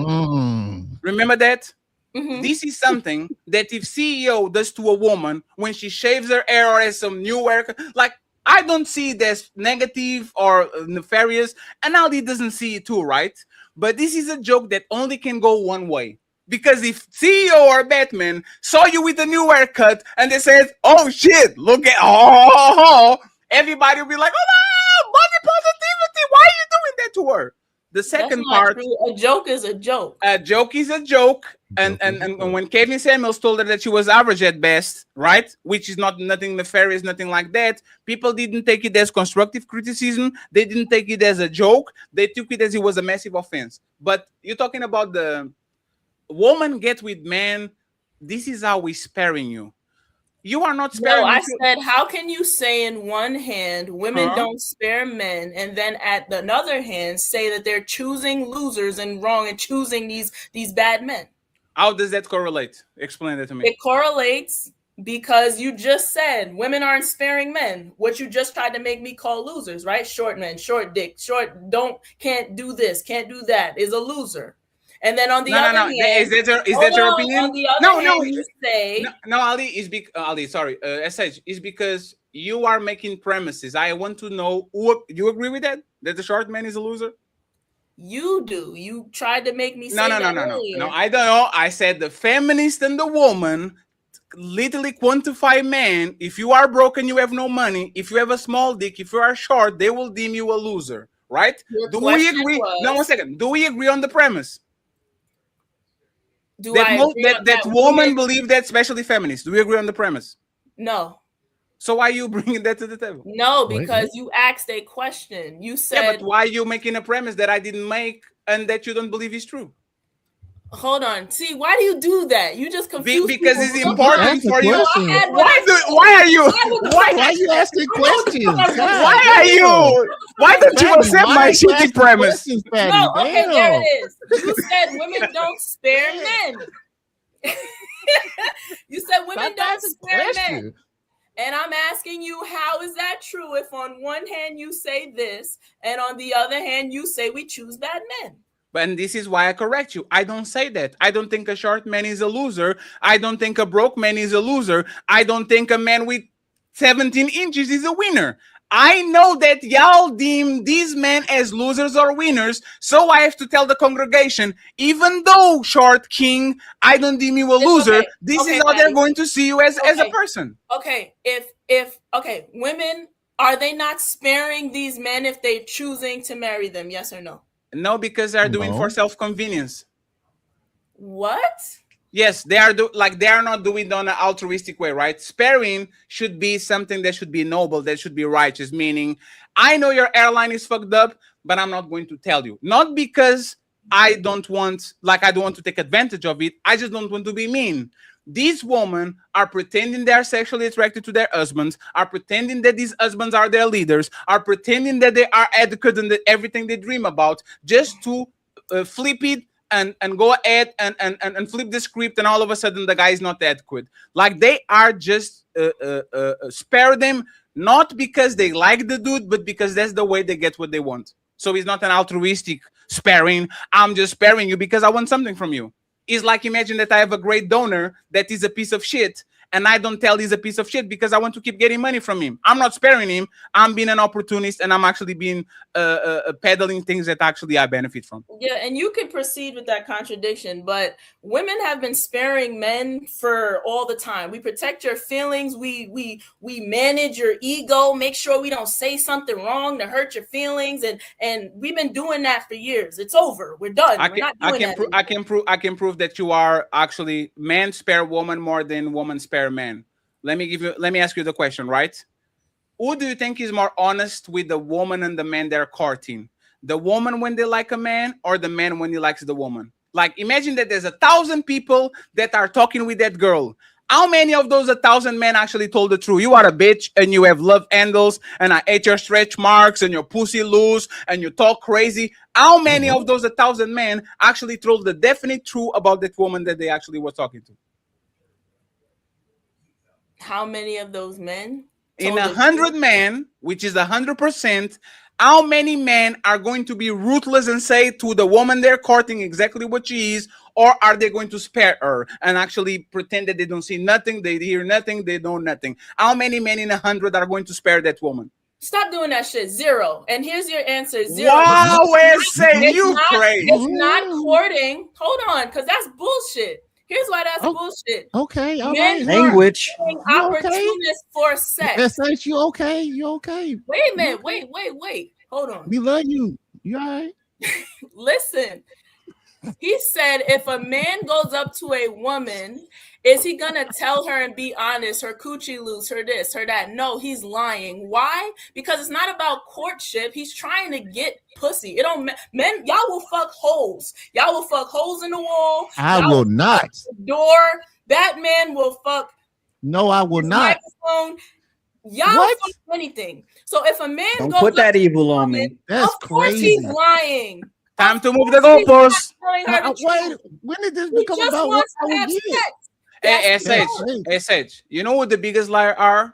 Remember that? Mm-hmm. This is something that if CEO does to a woman when she shaves her hair or has some new hair, like, I don't see it as negative or nefarious, and Ali doesn't see it too, right? But this is a joke that only can go one way. Because if CEO or Batman saw you with a new haircut and they said, oh shit, look at, everybody will be like, oh no, body positivity, why are you doing that to her? The second part, true. A joke is a joke. A joke is a joke. And when Kevin Samuels told her that she was average at best, right? Which is nothing nefarious, nothing like that. People didn't take it as constructive criticism. They didn't take it as a joke. They took it as it was a massive offense. But you're talking about the woman get with man. This is how we're sparing you. You are not sparing. No, I said, how can you say in one hand women don't spare men, and then at the other hand say that they're choosing losers and wrong and choosing these bad men? How does that correlate? Explain that to me. It correlates because you just said women aren't sparing men. What you just tried to make me call losers, right? Short men, short dick, can't do this, can't do that, is a loser. And then on the other hand, is that your opinion? On the other hand, you say Ali is Ali. Sorry, SH is because you are making premises. I want to know. You agree with that? That the short man is a loser? You do. You tried to make me say no. I don't know. I said the feminist and the woman literally quantify man. If you are broken, you have no money. If you have a small dick, if you are short, they will deem you a loser. Right? Do we agree? No, 1 second. Do we agree on the premise? That women believe that, especially feminists? Do we agree on the premise? No. So why are you bringing that to the table? No, because you asked a question. You said, yeah, but why are you making a premise that I didn't make and that you don't believe is true? Hold on. See, why do you do that? You just confuse because people. It's important for you. Why are you asking questions? Why don't you accept my shitty premise? No, okay, there it is. You said women don't spare men. You said women don't spare men. And I'm asking you, how is that true if on one hand you say this and on the other hand you say we choose bad men? And this is why I correct you. I don't say that. I don't think a short man is a loser. I don't think a broke man is a loser. I don't think a man with 17 inches is a winner. I know that y'all deem these men as losers or winners, so I have to tell the congregation, even though short king, I don't deem you a loser. Okay. This is how they're going to see you as a person. Okay, if women, are they not sparing these men if they're choosing to marry them? Yes or no? No, because they're doing for self-convenience. What? Yes, they are they are not doing it on an altruistic way, right? Sparing should be something that should be noble, that should be righteous, meaning I know your airline is fucked up, but I'm not going to tell you. Not because I don't want to take advantage of it. I just don't want to be mean. These women are pretending they are sexually attracted to their husbands, are pretending that these husbands are their leaders, are pretending that they are adequate in everything they dream about, just to flip it and go ahead and flip the script, and all of a sudden the guy is not adequate. Like, they are just spare them, not because they like the dude, but because that's the way they get what they want. So it's not an altruistic sparing. I'm just sparing you because I want something from you. It's like, imagine that I have a great donor that is a piece of shit, and I don't tell he's a piece of shit because I want to keep getting money from him. I'm not sparing him. I'm being an opportunist, and I'm actually being peddling things that actually I benefit from. Yeah, and you can proceed with that contradiction, but women have been sparing men for all the time. We protect your feelings. We manage your ego, make sure we don't say something wrong to hurt your feelings, and we've been doing that for years. It's over. We're done. We're not doing that. I can prove that you are actually men spare woman more than woman spare man. let me ask you the question, right? Who do you think is more honest with the woman and the man they're courting? The woman when they like a man, or the man when he likes the woman? Like, imagine that there's 1,000 people that are talking with that girl. How many of those 1,000 men actually told the truth? You are a bitch and you have love handles and I ate your stretch marks and your pussy loose and you talk crazy. How many of those 1,000 men actually told the definite truth about that woman that they actually were talking to? How many of those men? In 100 men, which is 100%, how many men are going to be ruthless and say to the woman they're courting exactly what she is, or are they going to spare her and actually pretend that they don't see nothing, they hear nothing, they know nothing? How many men in 100 are going to spare that woman? Stop doing that shit. 0. And here's your answer. 0. Wow, say you crazy. It's not courting. Hold on, because that's bullshit. Here's why that's bullshit. Okay, all Men right. Language. Opportunists for sex. SH, you okay? You okay? Wait a minute. Wait. Hold on. We love you. You all right? Listen. He said if a man goes up to a woman, is he gonna tell her and be honest, her coochie loose, her this, her that? No, he's lying. Why? Because it's not about courtship. He's trying to get pussy. It don't men, y'all will fuck holes. Y'all will fuck holes in the wall. I will not. Door. That man will fuck. No, I will not. Microphone. Y'all What? fuck anything. So if a man Don't goes put that up to evil a on woman, me. That's of course crazy. he's lying. Time to move the goalposts. Wait, when did this He become just about what wants I to would have get? sex. SH, you know what the biggest liar are?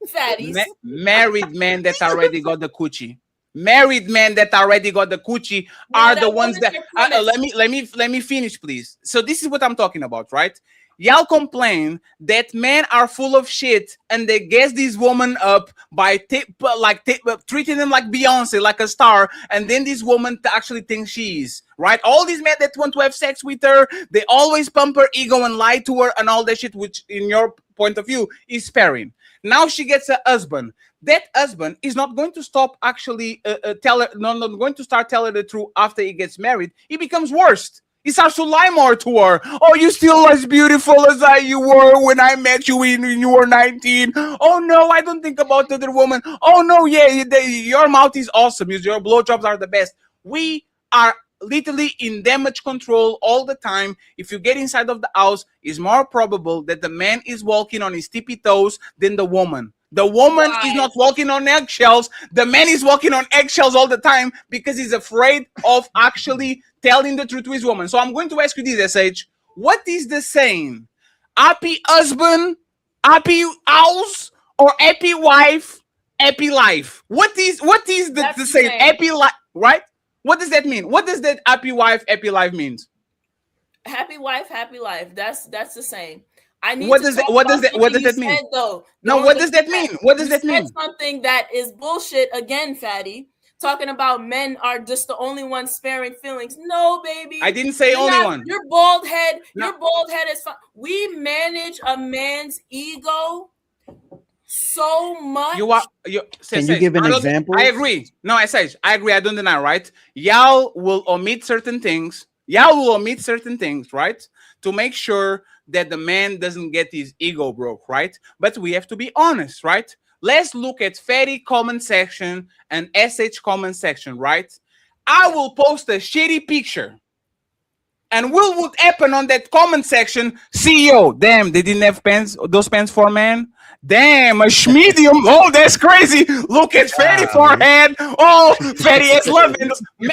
Fatties. Married men that already got the coochie. Married men that already got the coochie are the ones that let me finish, please. So this is what I'm talking about, right? Y'all complain that men are full of shit and they gas these women up by treating them like Beyonce, like a star, and then this woman actually thinks she is, right? All these men that want to have sex with her, they always pump her ego and lie to her and all that shit, which in your point of view is sparing. Now she gets a husband. That husband is not going to stop actually not going to start telling the truth after he gets married. He becomes worse. He starts to lie more to her. Oh, you still as beautiful as you were when I met you when you were 19. Oh no, I don't think about the other woman. Oh no, yeah, your mouth is awesome. Your blowjobs are the best. We are literally in damage control all the time. If you get inside of the house, it's more probable that the man is walking on his tippy toes than the woman. The woman is not walking on eggshells. The man is walking on eggshells all the time because he's afraid of actually telling the truth to his woman. So I'm going to ask you this, SH. What is the saying? Happy husband, happy house, or happy wife, happy life? What is the saying? Happy life, right? What does that mean? What does that happy wife, happy life means? Happy wife, happy life. That's the same. What does that mean? Though. No, what does that mean? What does that mean? Something that is bullshit again, fatty. Talking about men are just the only ones sparing feelings. No, baby. I didn't say only one. Your bald head. No. Your bald head is fine. We manage a man's ego so much. Can you give an example? I agree. No, I agree. I don't deny, right? Y'all will omit certain things. Right? To make sure that the man doesn't get his ego broke, right? But we have to be honest, right? Let's look at Fatty comment section and SH comment section, right? I will post a shitty picture. And what would happen on that comment section? CEO, damn, they didn't have pants, those pants for men. Damn, a medium. Oh, that's crazy. Look at Fatty forehead. Oh, Fatty has love.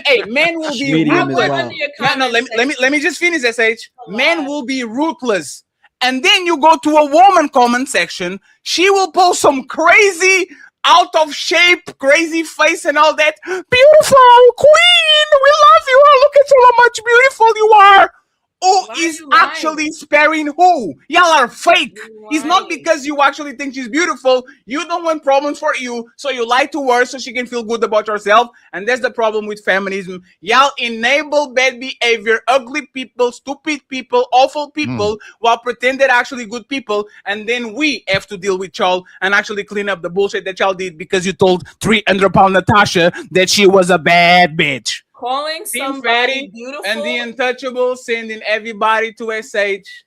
Hey, men will be ruthless. No, let me just finish, SH. Men will be ruthless. And then you go to a woman comment section. She will post some crazy, out of shape, crazy face and all that. Beautiful queen, we love you. Oh, look at how much beautiful you are. Who is actually sparing who? Y'all are fake. It's not because you actually think she's beautiful. You don't want problems for you, so you lie to her so she can feel good about herself. And that's the problem with feminism. Y'all enable bad behavior, ugly people, stupid people, awful people, while pretend they're actually good people. And then we have to deal with y'all and actually clean up the bullshit that y'all did because you told 300-pound Natasha that she was a bad bitch. Calling somebody beautiful and the untouchable, sending everybody to SH.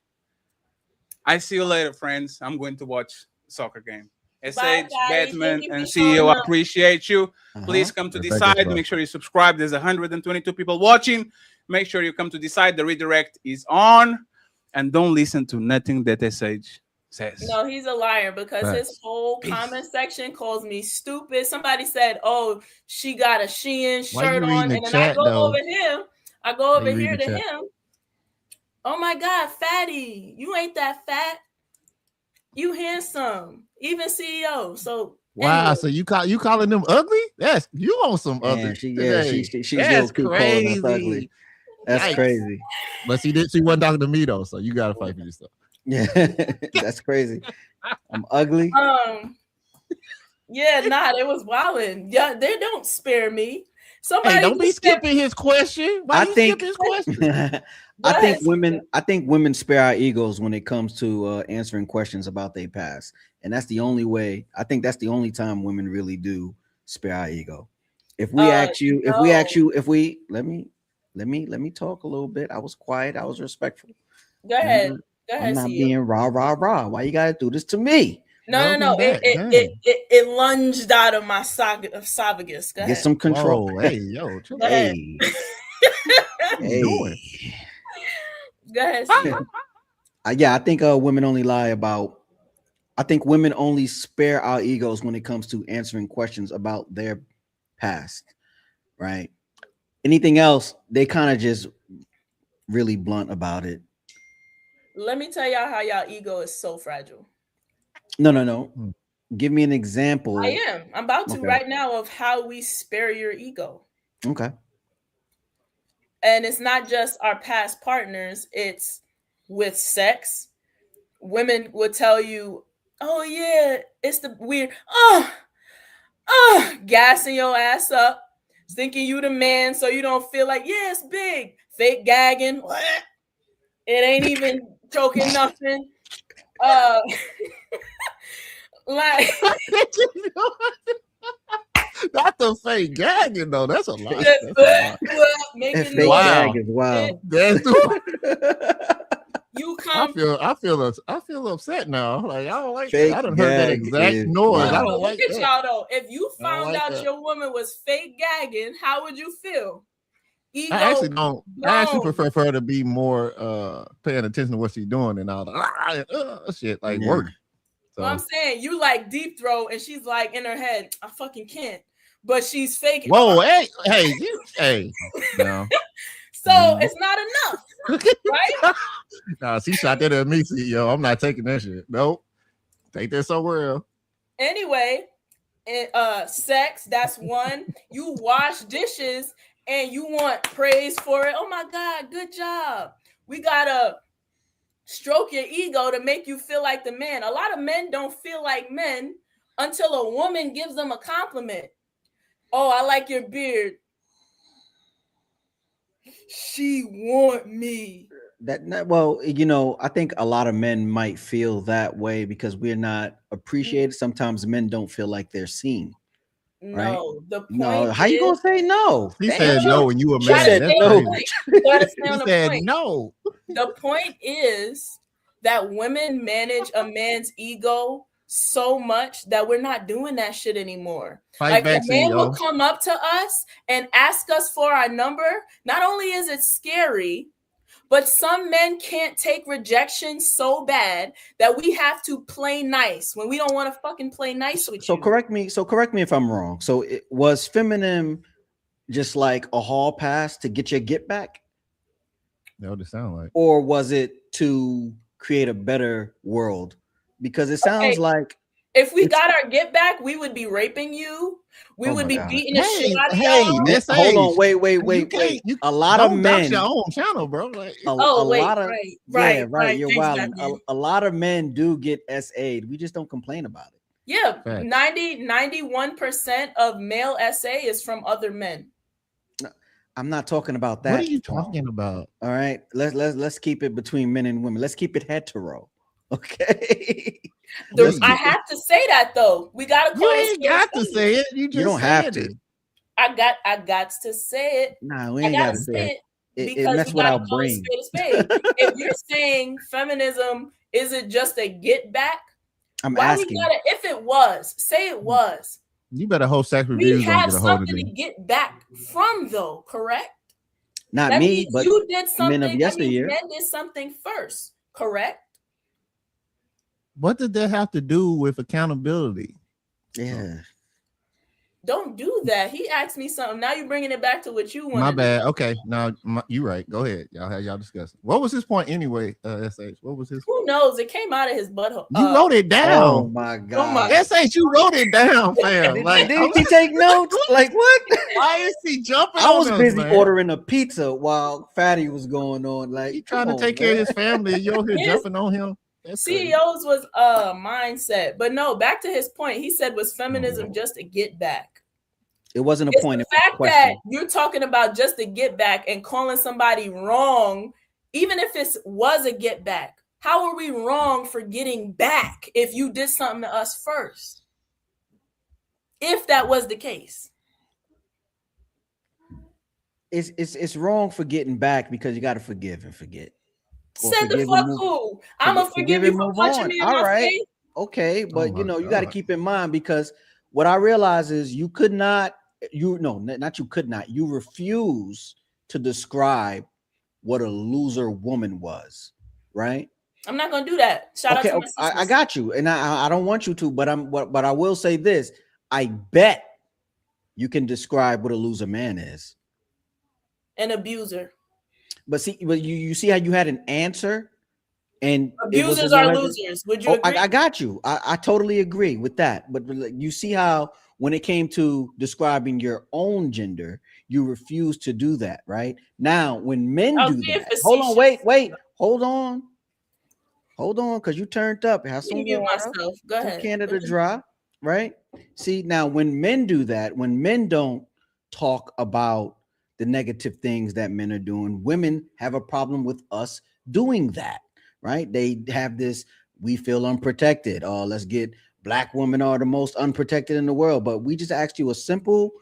I see you later, friends. I'm going to watch soccer game. Bye, SH, Patty. Batman, Thank you and for showing CEO, I up. appreciate you. Uh-huh. Please come to Thank you, Decide. bro. Make sure you subscribe. There's 122 people watching. Make sure you come to Decide. The redirect is on. And don't listen to nothing that SH says. No, he's a liar because his Facts. whole Peace. comment section calls me stupid. Somebody said, "Oh, she got a Shein Why you shirt reading on," the and then chat, I go though? over him. I go Why over you here to reading the chat? him. Oh my God, fatty, you ain't that fat. You handsome, even CEO. So Wow, anyway. so you calling them ugly? That's you on some Man, other she's today. she's That's low-key calling us crazy. ugly. That's Yikes. crazy. But she wasn't talking to me though, so you gotta fight for yourself. Yeah, that's crazy. I'm ugly. Yeah, nah, it was wilding. Yeah, they don't spare me. Somebody Hey, don't be just said- skipping his question. Why you skip his question? I think women spare our egos when it comes to answering questions about their past, and that's the only way. I think that's the only time women really do spare our ego. If we ask you, let me talk a little bit. I was quiet. I was respectful. Go ahead. Remember, Go ahead. I'm not CEO. being rah. Why you gotta do this to me? No. It lunged out of my esophagus. Go ahead. Get some control. Whoa, hey, yo, chill Go ahead. Hey. doing? Go ahead. CEO. Yeah, I think women only lie about. I think women only spare our egos when it comes to answering questions about their past, right? Anything else, they kind of just really blunt about it. Let me tell y'all how y'all ego is so fragile. No. Give me an example. I am. I'm about to Okay. right now of how we spare your ego. Okay. And it's not just our past partners, it's with sex. Women will tell you, "Oh yeah, it's the weird, gassing your ass up, thinking you the man so you don't feel like, yeah, it's big, fake gagging. It ain't even choking nothing. Like Not the fake gagging though. That's a lot. making Fake noise. Wow. gag is wild. That's You I come. feel upset now. Like I don't like Fake that. I done heard that gag exact is noise. wild. I But don't like look at that. y'all though. If you I don't found like out that. your woman was fake gagging, how would you feel? Ego. I actually don't. I actually blown. prefer her to be more paying attention to what she's doing and all the shit like Yeah. work. So Well, I'm saying you like deep throat, and she's like in her head, I fucking can't. But she's faking. whoa, hey, no. So it's not enough, right? Nah, she shot that at me. See, yo, I'm not taking that shit. Nope. Take that somewhere else. Anyway, sex, that's one. You wash dishes and you want praise for it. Oh my God, good job. We gotta stroke your ego to make you feel like the man. A lot of men don't feel like men until a woman gives them a compliment. Oh, I like your beard. She want me. Well, I think a lot of men might feel that way because we're not appreciated. Sometimes men don't feel like they're seen. Right? No, the point No, how you gonna say no? He Damn. said no, and you a You gotta man. stay That's on the crazy. point. You gotta stay He on the said point. no. The point is that women manage a man's ego so much that we're not doing that shit anymore. Fight Like back, a man will CEO. come up to us and ask us for our number. Not only is it scary, but some men can't take rejection so bad that we have to play nice when we don't want to fucking play nice with So you. correct me if I'm wrong. So it was feminine just like a hall pass to get your get back, That what it sound like. or was it to create a better world? Because it sounds Okay. like If we got our get back, we would be raping you. We Oh would my be God. beating the shit out of Hey, y'all. Miss hold on, Age. wait. can't- you A lot of Don't dox men. your own channel, bro. Like, A Wait, lot of right. You're Thanks, wild. Batman. A lot of men do get SA'd. We just don't complain about it. Yeah, Facts. 91% of male SA is from other men. I'm not talking about that. what are you talking about? All right, let's keep it between men and women. Let's keep it hetero. Okay. Listen. I have to say that though. We gotta call You it ain't spade a got to spade. say it. You just don't have said to. it. I got to say it. Nah, we I ain't gotta gotta say say it it. It because messed we with gotta our call it brain. spade a spade. If you're saying feminism Is it just a get back? I'm Why asking. we gotta, if it was, say it was. You better hope sex We reviews don't have get a hold of something to this. get back from, though, correct? Not That me, means but you did something. men of yesteryear. Men did something first, correct? What did that have to do with accountability? Yeah. Don't do that. He asked me something. Now you're bringing it back to what you want. My bad. Okay, now you right. Go ahead. Y'all discuss it. What was his point anyway? SH. What was his? Who knows? It came out of his butthole. You wrote it down. Oh my God. SH, you wrote it down, fam. Like, Did he take notes? Like what? why is he jumping? I was on us, busy man? ordering a pizza while Fatty was going on. Like He trying to come take on, care man. of his family. And you're here jumping on him. That's crazy. CEOs was mindset, but no. Back to his point. He said, "Was feminism just a get back?" It wasn't a It's point. the It was a fact that question. you're talking about just a get back and calling somebody wrong, even if it was a get back. How are we wrong for getting back if you did something to us first? If that was the case, It's wrong for getting back because you got to forgive and forget. Or said the forgive fuck and move- who? I'm gonna forgive you and for move punching on. me in All my right. face. Okay, but my you know, you got to God. keep in mind because what I realize is you could not, you could not, you refuse to describe what a loser woman was, right? I'm not gonna do that. Shout Okay, out to my sisters. I got you, and I don't want you to, but I will say this: I bet you can describe what a loser man is. An abuser. But you see how you had an answer, and Abusers are losers. Would you agree? I got you. I totally agree with that. But you see how when it came to describing your own gender, you refuse to do that, right? Now, when men do that, hold on, wait, hold on, because you turned up. Have some Mute water, myself. Go ahead. Canada Dry, right? See, now when men do that, when men don't talk about the negative things that men are doing, women have a problem with us doing that, right? They have this, we feel unprotected. Oh, let's get black women are the most unprotected in the world. But we just asked you a simple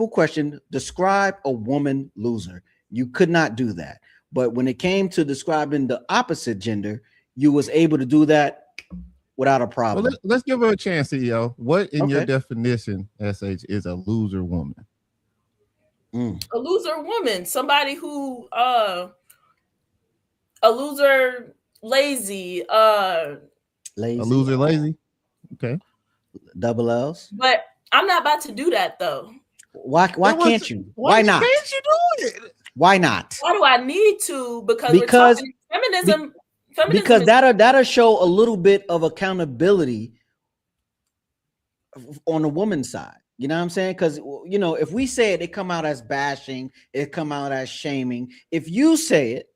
question. Describe a woman loser. You could not do that. But when it came to describing the opposite gender, you was able to do that without a problem. Well, let's give her a chance, CEO. What in your definition, SH, is a loser woman? A loser woman, somebody who a loser, lazy, A loser lazy. Okay. Double L's. But I'm not about to do that though. Why can't you? Why not? Can't you do it? Why not? Why do I need to? Because we're talking feminism. Because that'll show a little bit of accountability on the woman's side. You know what I'm saying? Because you know, if we say it come out as bashing, it come out as shaming. If you say it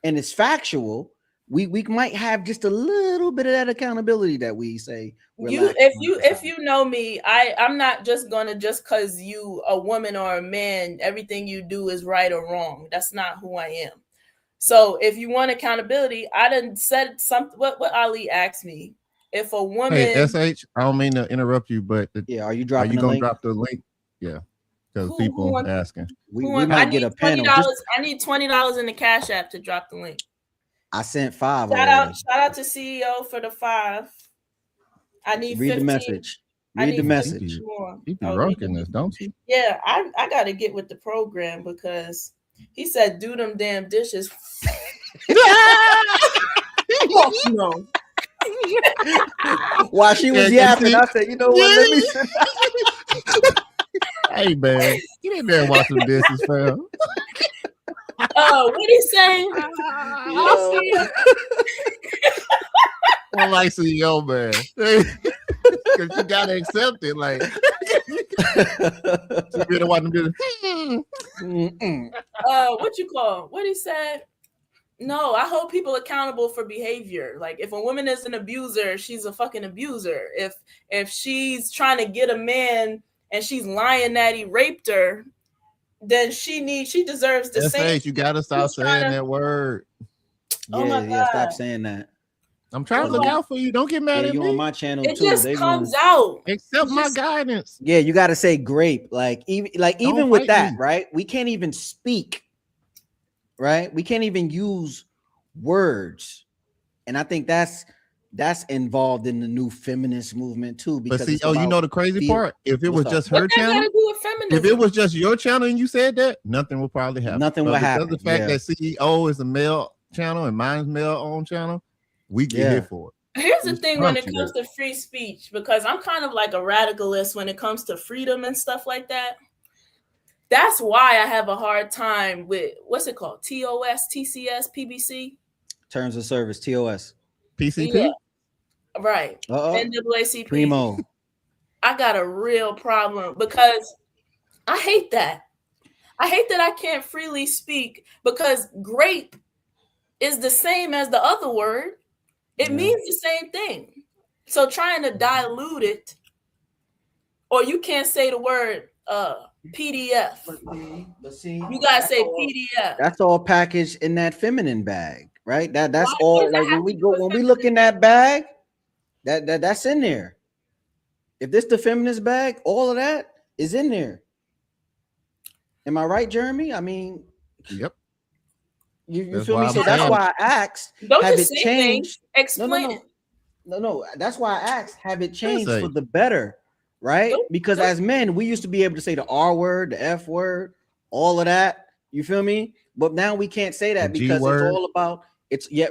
and it's factual, we might have just a little bit of that accountability that we say. If you know me, I'm not just gonna just because you a woman or a man, everything you do is right or wrong. That's not who I am. So if you want accountability, I done said something. What Ali asked me. If a woman, hey SH, I don't mean to interrupt you, but are you gonna drop the link? Yeah, because people asking. We might get a panel. I need $20 in the Cash App to drop the link. I sent 5. Shout out to CEO for the 5. I need. Read 15. the message. Read the message. You be rocking this, don't you? Yeah, I got to get with the program because he said, "Do them damn dishes." No. While she was yapping, I said, "You know what? Let me." Hey man, get in there and watch some dishes, fam. What he saying? Well, like CEO, man, because you gotta accept it. Like, you better watch them dishes. What you call? What he said? No, I hold people accountable for behavior. Like if a woman is an abuser, she's a fucking abuser. If she's trying to get a man and she's lying that he raped her, then she deserves the same. You gotta stop saying that word. Yeah, stop saying that. I'm trying to look out for you. Don't get mad at you me. On my channel it too. Just comes out. Accept my guidance. Yeah, you gotta say grape. Like even with that, right? We can't even speak. Right? We can't even use words And I think that's involved in the new feminist movement too. But Because see, it's you know about the crazy feel- part? If it was What's just up? her What that channel, gotta do with feminism? if it was just your channel and you said that, nothing would probably happen. Nothing But would because happen, of the fact yeah. that CEO is a male channel and mine's male owned channel, we get Yeah. hit for it. Here's the Just thing when it prompts you comes to free speech, because I'm kind of like a radicalist when it comes to freedom and stuff like that. That's why I have a hard time with what's it called? TOS, TCS, PBC? Terms of service, TOS. PCP? Yeah. Right. Uh-oh. NAACP. Primo. I got a real problem because I hate that. I hate that I can't freely speak because grape is the same as the other word. It means the same thing. So trying to dilute it, or you can't say the word PDF. But see, You gotta say PDF. That's all packaged in that feminine bag, right? That's Why all. does that Like have when to do with we look in that bag, that's in there. If this the feminist bag, all of that is in there. Am I right, Jeremy? I mean, Yep. you That's feel why me? I'm So that's saying- why I asked, Don't have just it say changed? things. Explain it. No. That's why I asked, have it changed say. for the better, right? Don't- Because don't- as men, we used to be able to say the R word, the F word, all of that. You feel me? But now we can't say that The G because word. it's all about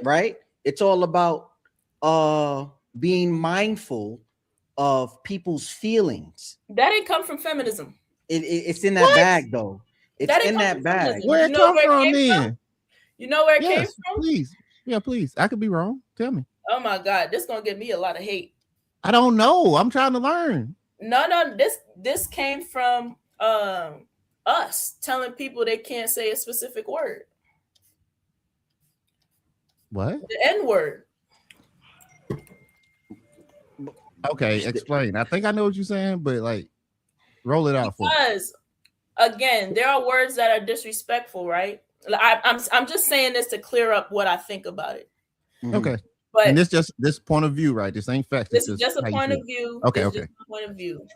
right. It's all about being mindful of people's feelings. That didn't come from feminism. It's in that What? bag though. It's That didn't in come that from bag. feminism. Where You it know come where it from came from? then? You know where it came Yes, from? please. Yeah, please. I could be wrong. Tell me. Oh my God, this gonna get me a lot of hate. I don't know. I'm trying to learn. No, this came from us telling people they can't say a specific word. What? The N word. Okay, explain. I think I know what you're saying, but like, roll it out for me. Because again, there are words that are disrespectful, right? I'm just saying this to clear up what I think about it. Mhm. Okay. But And this point of view, right? This ain't facts. this is just a how you point feel. of view. Okay, This is okay. just a point of view.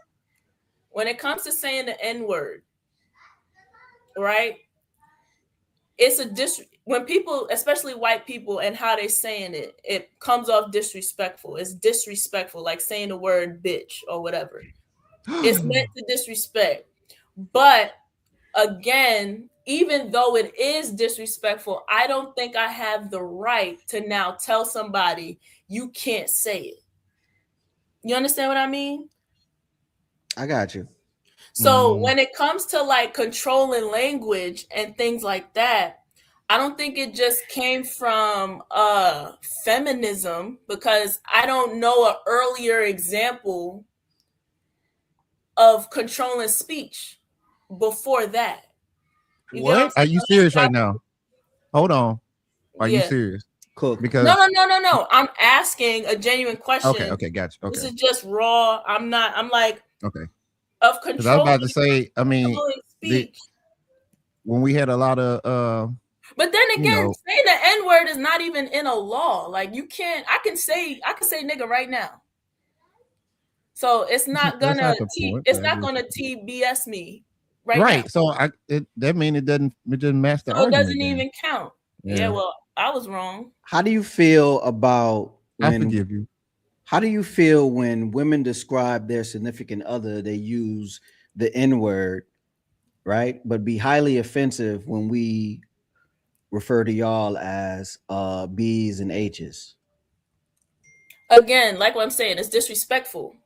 When it comes to saying the N word, right? It's when people, especially white people, and how they're saying it, it comes off disrespectful. It's disrespectful, like saying the word bitch or whatever. It's meant to disrespect. But again, even though it is disrespectful, I don't think I have the right to now tell somebody you can't say it. You understand what I mean? I got you. So when it comes to like controlling language and things like that, I don't think it just came from feminism, because I don't know an earlier example of controlling speech before that. You get What? I'm Are saying? you serious right now? Hold on. Are you Yeah. serious? Cook. Because No. I'm asking a genuine question. okay, gotcha. This Okay, is just raw. I'm like okay. of Because I was about to say, I mean, controlling speech. when we had a lot of But then again, know- saying the N word is not even in a law. Like you can't. I can say nigga right now. So it's not That's gonna not the point, it's but not I gonna guess- TBS me right. right now. So that means it doesn't match the So it argument. doesn't then. even count. Yeah, well, I was wrong. How do you feel about I when forgive you. How do you feel when women describe their significant other, they use the N-word, right? But be highly offensive when we refer to y'all as B's and H's. Again, like what I'm saying, it's disrespectful.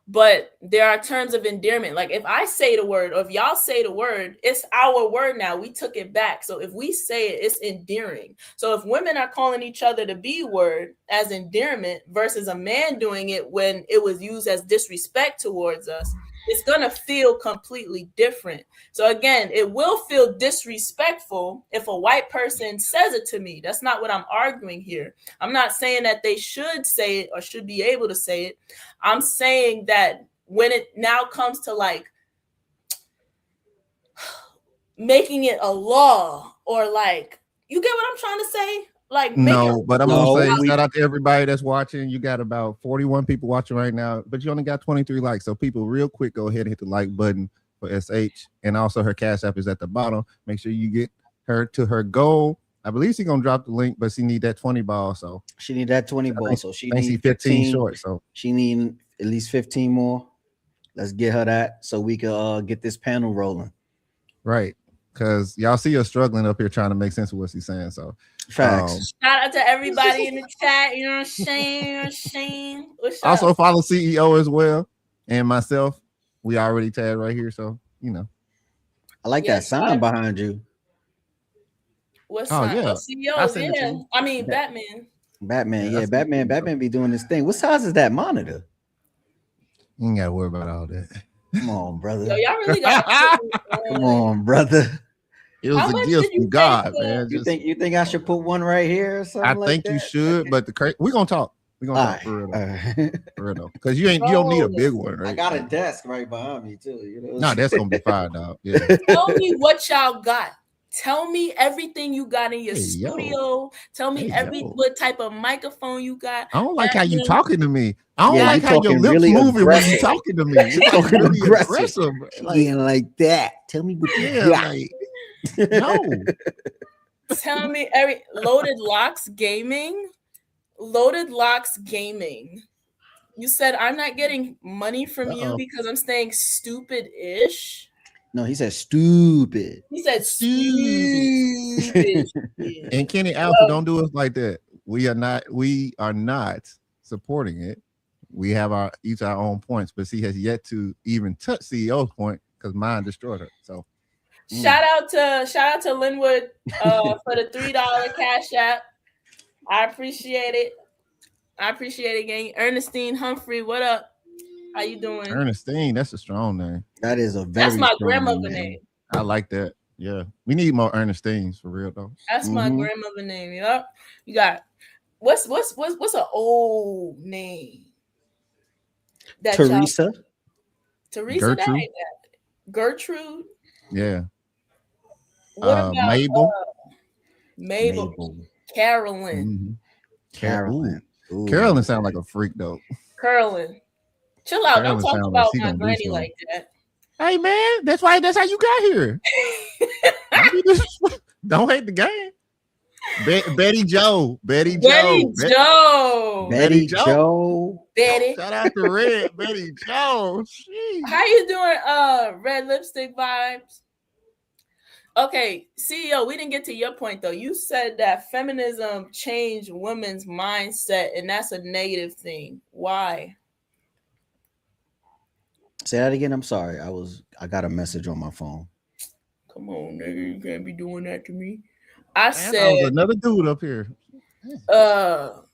But there are terms of endearment. Like if I say the word, or if y'all say the word, it's our word now. We took it back. So if we say it, it's endearing. So if women are calling each other the B word as endearment versus a man doing it when it was used as disrespect towards us, it's gonna feel completely different. So again, it will feel disrespectful if a white person says it to me. That's not what I'm arguing here. I'm not saying that they should say it or should be able to say it. I'm saying that when it now comes to like making it a law, or like, you get what I'm trying to say? Like, No, but I'm No, gonna say we- shout out to everybody that's watching. You got about 41 people watching right now, but you only got 23 likes. So people, real quick, go ahead and hit the like button for SH, and also her Cash App is at the bottom. Make sure you get her to her goal I believe she's gonna drop the link, but she need that 20 ball. So she need that 20 ball. So she needs 15 short. So she need at least 15 more. Let's get her that so we can get this panel rolling. Right. Because y'all see her struggling up here trying to make sense of what she's saying. So facts. Shout out to everybody in the chat. You know what I'm saying? What's also up? follow CEO as well and myself. We already tagged right here. So you know. I like that sign behind you. What's up? Yeah. CEO, yeah. I mean Batman. Batman, Batman be doing this thing. What size is that monitor? You ain't gotta worry about all that. Come on, brother. Yo, y'all really got come on, brother. It was a gift from God, man. You think I should put one right here or something? I think you should, but we're gonna talk. We're gonna talk for real though. Because you don't need a big one, right? I got a desk right behind me too. You know? No, that's gonna be fine, dog. Yeah. Tell me what y'all got. Tell me everything you got in your studio. Tell me what type of microphone you got. I don't like how you talking to me. I don't like how your lips really moving when you talking to me. You're talking really aggressive. Like that. Tell me what you got. Like, no. Tell me Loaded Locks Gaming. Loaded Locks Gaming. You said I'm not getting money from you because I'm staying stupid-ish. No, he said stupid. He said stupid. And Kenny Alpha, don't do us like that. We are not supporting it. We have each our own points, but she has yet to even touch CEO's point because mine destroyed her. So shout out to Linwood for the $3 cash app. I appreciate it. Gang. Ernestine Humphrey, what up? How you doing? Ernestine, that's a strong name. That is a very. That's my grandmother name. I like that. Yeah, we need more Ernestines for real though. That's my grandmother name. Yep. You got what's an old name? That Teresa. Gertrude. That ain't that. Gertrude. Yeah. What about Mabel? Mabel. Carolyn. Carolyn. Carolyn sounds like a freak though. Carolyn. Chill out. Don't talk about my granny like that. Hey man, that's how you got here. Don't hate the game. Betty Joe. Shout out to Red. Betty Joe. Jeez. How you doing, Red Lipstick Vibes? Okay, CEO, we didn't get to your point though. You said that feminism changed women's mindset, and that's a negative thing. Why? Say that again. I'm sorry. I got a message on my phone. Come on, nigga. You can't be doing that to me. I said was another dude up here. What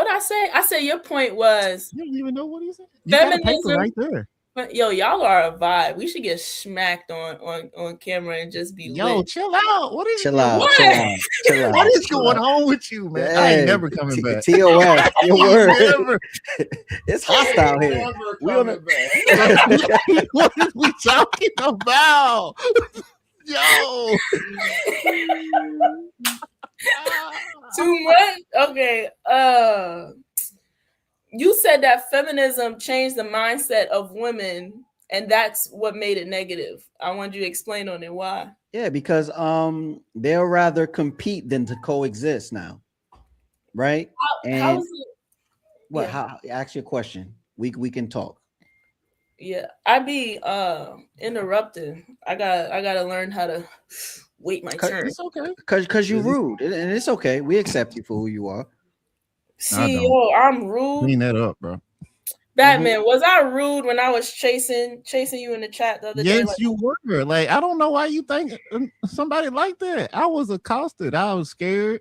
I say? I said your point was you don't even know what he said. Feminism right there. Yo, y'all are a vibe. We should get smacked on camera and just be lit. Chill out. What is chill out? What is going on with you, man? I ain't never coming back. TOS, your word. It's hostile here. What are we talking about? Yo. Too much? Okay. You said that feminism changed the mindset of women, and that's what made it negative. I want you to explain on it why. Yeah, because they'll rather compete than to coexist now, right? How is it? What? Yeah. How? Ask your question. We can talk. Yeah, I be interrupting. I gotta learn how to wait my turn. It's okay, because you're rude, and it's okay. We accept you for who you are. CEO, I'm rude. Clean that up, bro. Batman, was I rude when I was chasing you in the chat the other day? Yes, you were. Like, I don't know why you think somebody like that. I was accosted. I was scared.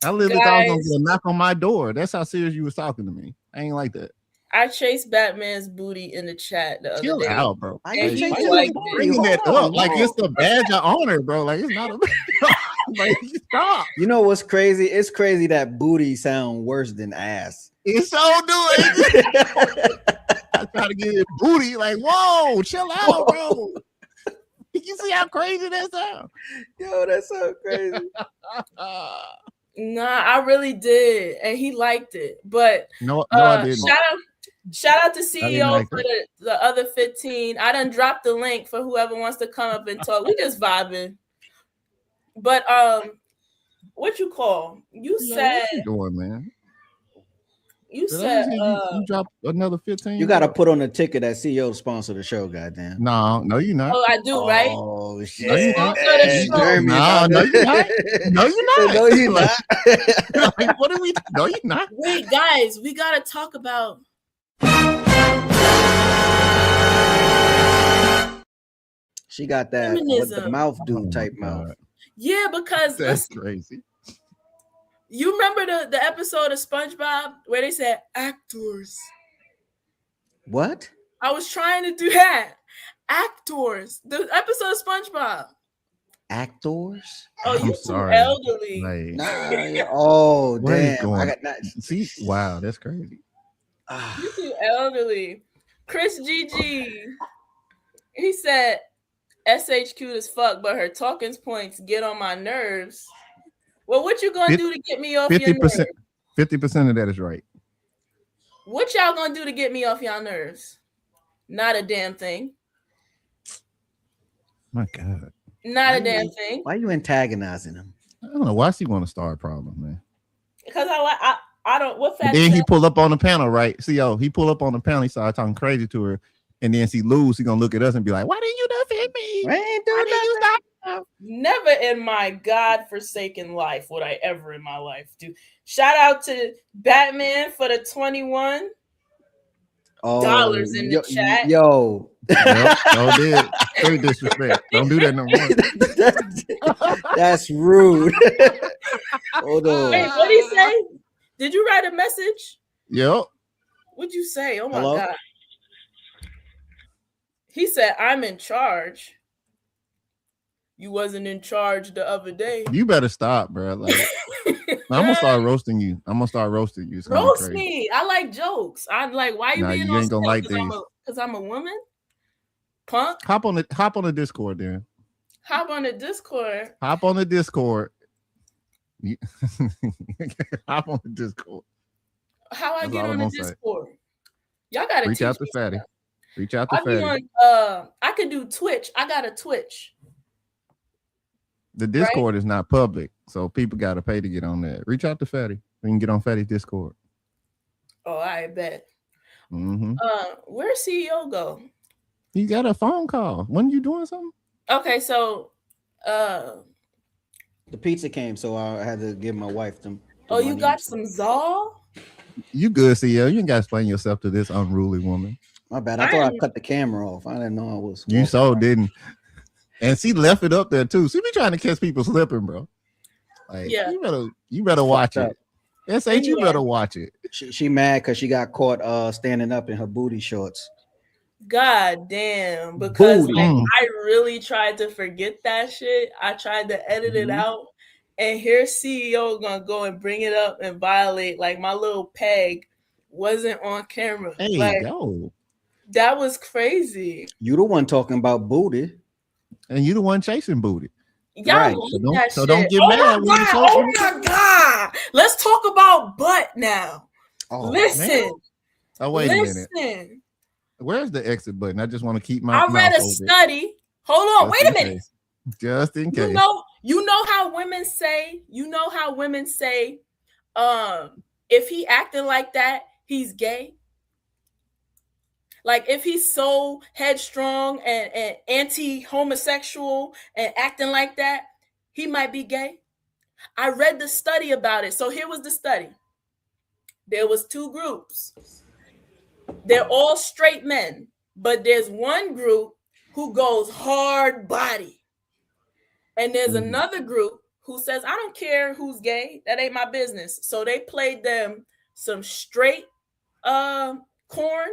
I literally thought I was gonna get a knock on my door. That's how serious you was talking to me. I ain't like that. I chased Batman's booty in the chat the other day. Chill out, bro. And he like bringing that up like it's a badge of honor, bro. Like it's not a like stop. You know what's crazy? It's crazy that booty sound worse than ass. It's so doing. I try to get it booty. Like, whoa, chill out, bro. You see how crazy that sounds? Yo, that's so crazy. Nah, I really did, and he liked it. But no, I didn't. Shout out to CEO for the other 15. I done dropped the link for whoever wants to come up and talk. We just vibing. But what you call? You said what you doing, man? You Did I said just hear you dropped another 15. You got to put on a ticket that CEO to sponsor the show. Goddamn. No, you're not. oh, I do, right? Oh shit! No, you're not. Sponsor the show. Jeremy, No, you're not. No, you're not. No, you're not. Like, what are we? No, you're not. Wait, guys, we gotta talk about. She got that what the Feminism. mouth do Oh, my type mouth. God. Yeah, because That's listen, crazy. you remember the episode of SpongeBob where they said actors. What? I was trying to do that. Actors. The episode of SpongeBob. Actors? Oh, I'm you too sorry. elderly. Like, Nah, oh Where is it damn! going? I got not. see, wow, that's crazy. You too elderly. Chris GG. He said SH cute as fuck, but her talking points get on my nerves. Well, what you gonna do to get me off your 50%. nerves? 50% of that is right. What y'all gonna do to get me off y'all nerves? Not a damn thing. My God. Not a damn thing. Why are you antagonizing him? I don't know why she want to start a problem, man. Because I don't what And fact then he pull up on the panel, right? CO, he pull up on the panel, he started talking crazy to her, and then she lose, he gonna look at us and be like, why didn't you defend me? I ain't Why doing didn't you nothing. stop? never in my God-forsaken life would I ever in my life do. Shout out to Batman for the 21 dollars in the chat. Yo. Yep, no did. Very disrespect. Don't do that no more. That's rude. Hold on. Wait, what did he say? Did you write a message? Yep. What'd you say? Oh my Hello? God. He said, I'm in charge. You wasn't in charge the other day. You better stop, bro. Like, I'm gonna start roasting you. I'm gonna start roasting you. It's gonna be Roast crazy. me. I like jokes. I'm like, why you Nah, being you on ain't gonna like these. Because I'm a woman? Punk? Hop on the Discord, then. Hop on the Discord. Hop on the Discord. Hop on the Discord. How I That's get all on I'm the gonna say. Discord? Y'all gotta Reach teach out to me Fatty. stuff. Reach out to I be Fatty. on I could do Twitch. I got a Twitch. The Discord is not public, so people gotta pay to get on that. Reach out to Fatty. We can get on Fatty's Discord. Oh, I bet. Mm-hmm. Where'd CEO go? He got a phone call. When you doing something? Okay, so The pizza came, so I had to give my wife them. oh, you got some Zal? You good, CEO? You ain't got to explain yourself to this unruly woman. My bad. I thought I cut the camera off. I didn't know I was. You so didn't. And she left it up there too. She be trying to catch people slipping, bro. Like, Yeah. you better watch Fucked it. S.H. You Anyway. better watch it. She mad because she got caught standing up in her booty shorts. God damn. Because Booty. like, I really tried to forget that shit. I tried to edit it out. And here's CEO gonna go and bring it up and violate. Like my little peg wasn't on camera. Hey, like yo. that was crazy. You the one talking about booty. And you the one chasing booty. Y'all Right, like so don't- that so shit. don't get oh mad my when you God, talk- oh my God. Let's talk about butt now. Oh, Listen. Oh, wait a minute. Listen. Where's the exit button? I just want to keep my I read mouth a open. study. Hold on, Just wait a in minute. case. Just in case. You know how women say, if he acting like that, he's gay. Like if he's so headstrong and anti-homosexual and acting like that, he might be gay. I read the study about it. So here was the study. There was 2 groups. They're all straight men, but there's one group who goes hard body. And there's another group who says, I don't care who's gay. That ain't my business. So they played them some straight corn.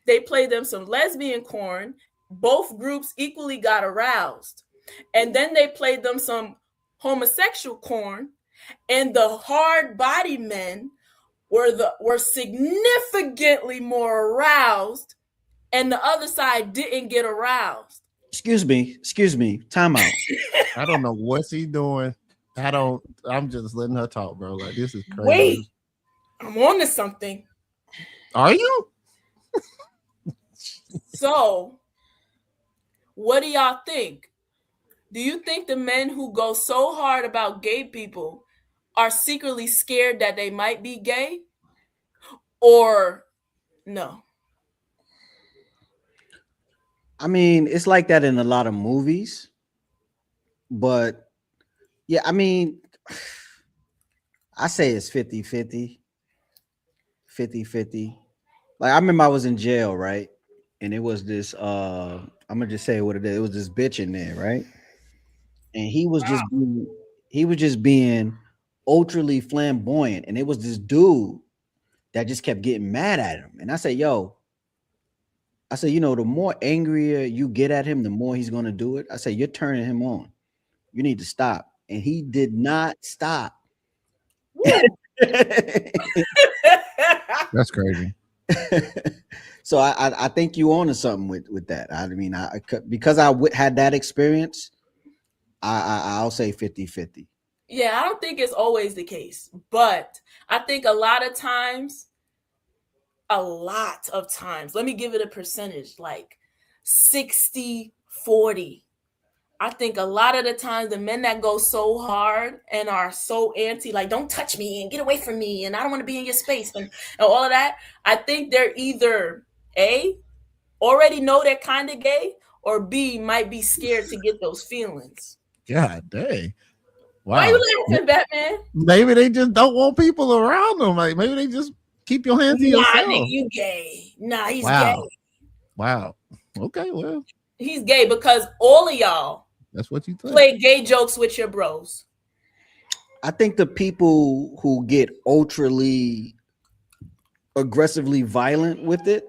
They played them some lesbian corn. Both groups equally got aroused. And then they played them some homosexual corn. And the hard body men were significantly more aroused. And the other side didn't get aroused. Excuse me. Time out. I don't know what's he doing. I'm just letting her talk, bro. Like, this is crazy. Wait, I'm on to something. Are you? So, what do y'all think? Do you think the men who go so hard about gay people are secretly scared that they might be gay? Or no? I mean, it's like that in a lot of movies. But yeah, I mean, I say it's 50-50. 50-50. Like I remember I was in jail, right? And it was this I'm gonna just say what it is. It was this bitch in there, right? And he was just being ultra flamboyant. And it was this dude that just kept getting mad at him. And I said, the more angrier you get at him, the more he's gonna do it. I said, you're turning him on. You need to stop. And he did not stop. That's crazy. So I think you on to something with that. I mean, because I had that experience, I'll say 50-50. Yeah, I don't think it's always the case, but I think a lot of times, let me give it a percentage, like 60-40. I think a lot of the times the men that go so hard and are so anti, like, don't touch me and get away from me and I don't want to be in your space and all of that, I think they're either A, already know they're kind of gay, or B, might be scared to get those feelings. God dang. Wow. Why are you laughing, Batman? Maybe they just don't want people around them. Like maybe they just keep your hands to yourself. Nah, nigga, you gay. Nah, he's wow. gay. Wow. Okay, well. He's gay because all of y'all that's what you think. Play gay jokes with your bros. I think the people who get ultrally aggressively violent with it,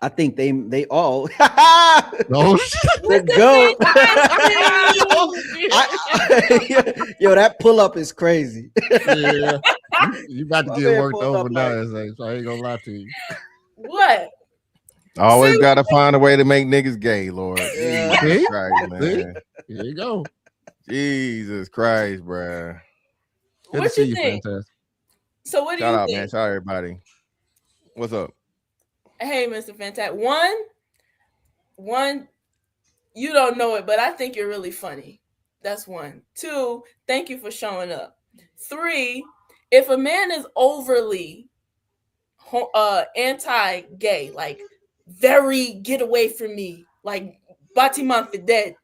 I think they all oh, the goat. Yo, that pull up is crazy. Yeah. You about to get worked over now, so I ain't gonna lie to you. What? Always gotta find a way to make niggas gay, Lord. Yeah. Jesus Christ, man. Here you go. Jesus Christ, bruh. Good What to see you think? Fantastic. So what do Shout you out, think? man. Shout out everybody. What's up? Hey, Mr. Fantastic. One, you don't know it, but I think you're really funny. That's one. Two, thank you for showing up. Three, if a man is overly anti-gay, like very get away from me, like Batiman for dead,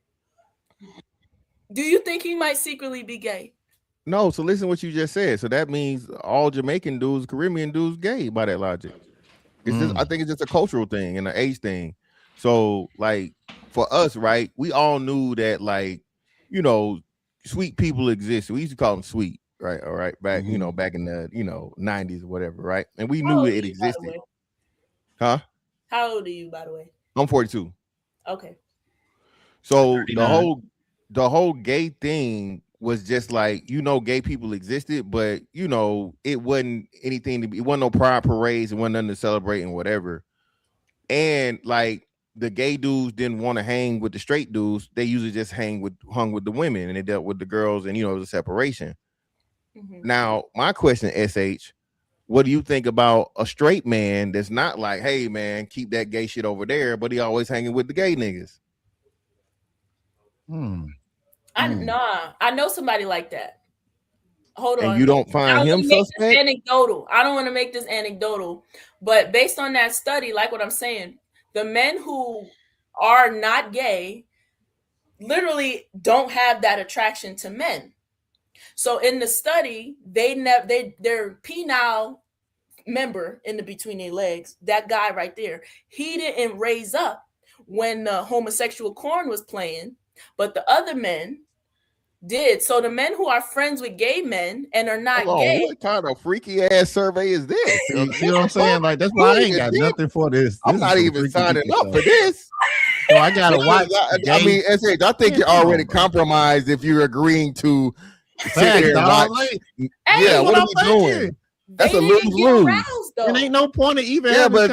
do you think he might secretly be gay? No, so listen to what you just said. So that means all Jamaican dudes, Caribbean dudes, gay by that logic. It's just, I think it's just a cultural thing and an age thing. So, like, for us, right, we all knew that, like, you know, sweet people exist. We used to call them sweet, right? All right, back, you know, back in the, 90s or whatever, right? And we knew it existed. Huh? How old are you, by the way? I'm 42. Okay. So the whole gay thing was just like, gay people existed, but it wasn't anything it wasn't no pride parades, it wasn't nothing to celebrate and whatever. And like the gay dudes didn't want to hang with the straight dudes, they usually just hung with the women, and they dealt with the girls, and it was a separation. Now, my question, SH, what do you think about a straight man that's not like, hey man, keep that gay shit over there, but he always hanging with the gay niggas? I know somebody like that. Hold on. And you don't find him suspect? Anecdotal. I don't want to make this anecdotal, but based on that study, like what I'm saying, the men who are not gay literally don't have that attraction to men. So in the study, their penile member in the between their legs, that guy right there, he didn't raise up when the homosexual corn was playing, but the other men did. So the men who are friends with gay men and are not gay. What kind of freaky ass survey is this? You know what I'm saying? Like, that's why I ain't got nothing for this. I'm not even signing up for this. So I gotta watch. I mean, SH, I think you're already compromised if you're agreeing to sit here and watch. Yeah, what are we doing? That's a lose-lose. There ain't no point of even having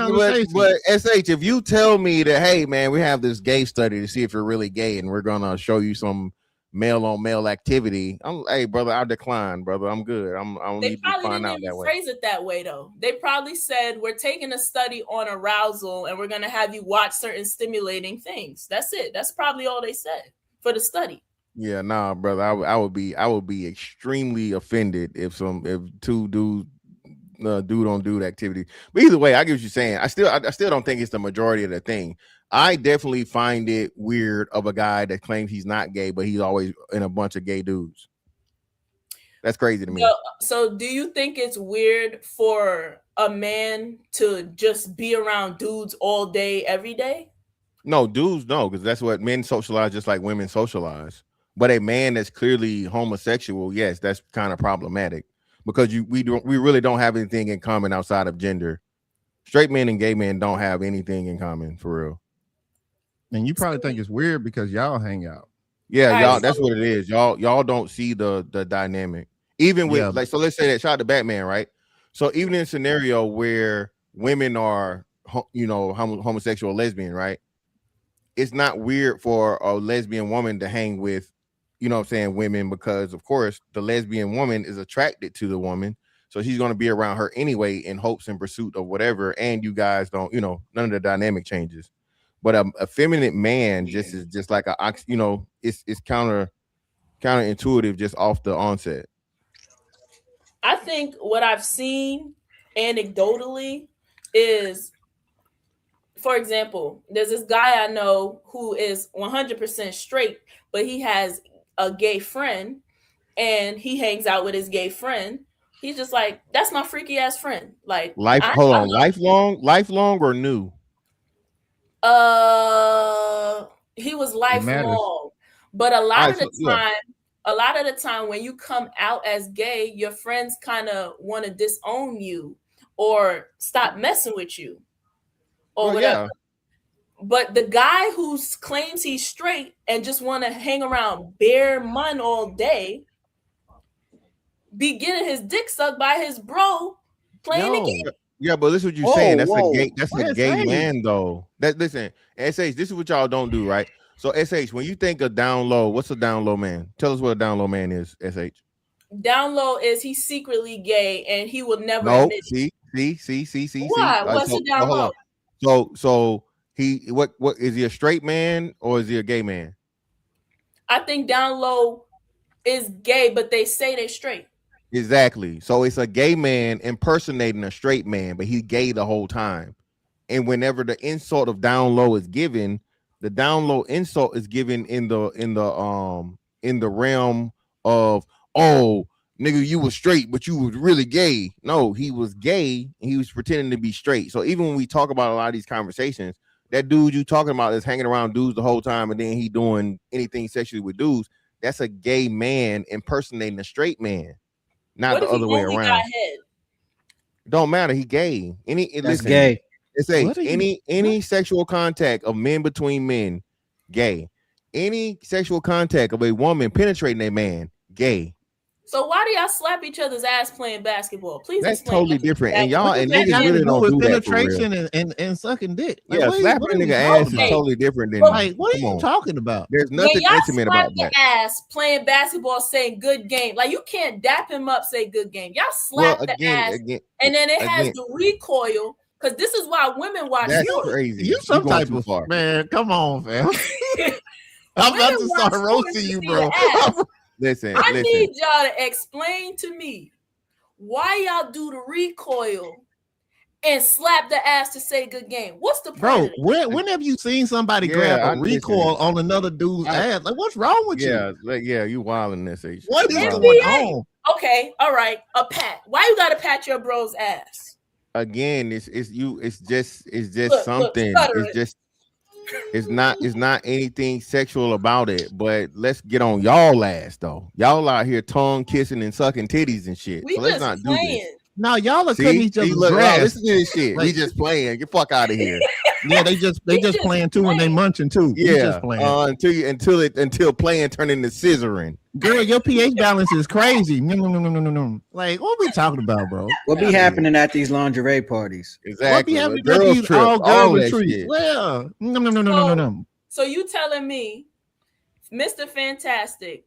but SH, if you tell me that, hey man, we have this gay study to see if you're really gay, and we're gonna show you some male on male activity, hey brother, I decline, brother. I'm good. I don't need to find out that way. Phrase it that way though. They probably said, we're taking a study on arousal and we're gonna have you watch certain stimulating things. That's it. That's probably all they said. for the study. Yeah, nah, brother. I would be extremely offended if two dude on dude activity. But either way, I get what you're saying. I still don't think it's the majority of the thing. I definitely find it weird of a guy that claims he's not gay, but he's always in a bunch of gay dudes. That's crazy to me. So do you think it's weird for a man to just be around dudes all day, every day? No, dudes, no, because that's what men socialize just like women socialize. But a man that's clearly homosexual, yes, that's kind of problematic because we really don't have anything in common outside of gender. Straight men and gay men don't have anything in common for real. And you probably think it's weird because y'all hang out. Yeah, y'all. That's what it is. Y'all don't see the dynamic. Even with like, so let's say that shout out to Batman, right? So even in a scenario where women are, homosexual, lesbian, right? It's not weird for a lesbian woman to hang with, women, because of course the lesbian woman is attracted to the woman, so she's going to be around her anyway in hopes and pursuit of whatever. And you guys don't, none of the dynamic changes. But a feminine man is just like it's counterintuitive just off the onset. I think what I've seen anecdotally is, for example, there's this guy I know who is 100% straight, but he has a gay friend and he hangs out with his gay friend. He's just like, that's my freaky ass friend. Like, lifelong or new? He was lifelong, but a lot of the time when you come out as gay, your friends kind of want to disown you or stop messing with you or whatever. Yeah. But the guy who claims he's straight and just want to hang around bare mun all day be getting his dick sucked by his bro playing the game. Yeah, but listen what you're saying. That's a gay man though. Listen, SH, this is what y'all don't do, right? So SH, when you think of down low, what's a down low man? Tell us what a down low man is, SH. Down low is he's secretly gay and he will never admit it. See. Why? What's a down low? So he what is he a straight man or is he a gay man? I think down low is gay, but they say they're straight. Exactly. So it's a gay man impersonating a straight man, but he's gay the whole time. And whenever the insult of down low is given, the down low insult is given in the realm of, oh, nigga, you was straight, but you was really gay. No, he was gay and he was pretending to be straight. So even when we talk about a lot of these conversations, that dude you talking about is hanging around dudes the whole time and then he doing anything sexually with dudes. That's a gay man impersonating a straight man. Not the other way around. Don't matter. He gay. That's gay. It's any sexual contact of men between men, gay. Any sexual contact of a woman penetrating a man, gay. So why do y'all slap each other's ass playing basketball? Please That's explain. Totally different. And y'all and niggas really don't do that for real. Penetration and sucking dick. Like, yeah, slapping a nigga ass is totally different than like. What are you talking about? There's nothing intimate about that. Ass playing basketball, saying good game. Like you can't dap him up, say good game. Y'all slap the ass, and then it has the recoil. Because this is why women watch. That's crazy. You some type of man. Come on, fam. I'm about to start roasting you, bro. Listen, I need y'all to explain to me why y'all do the recoil and slap the ass to say good game. What's the point? Bro, when have you seen somebody grab a recoil on another dude's ass? Like, what's wrong with you? Yeah, you wilding this age. What is going on? Okay, all right, a pat. Why you gotta pat your bro's ass? Again, it's just something. It's not anything sexual about it, but let's get on y'all ass though. Y'all out here tongue kissing and sucking titties and shit. So let's not do this. No, y'all are cutting each other's grass. Listen to this shit. We just playing. Get fuck out of here. Yeah, they just playing too and they munching too. Yeah, until playing turn into scissoring. Girl, your pH balance is crazy. No. Like, what we talking about, bro? What be happening at these lingerie parties? Exactly. What be happening at these all retreats? Well, no. So you telling me, Mr. Fantastic,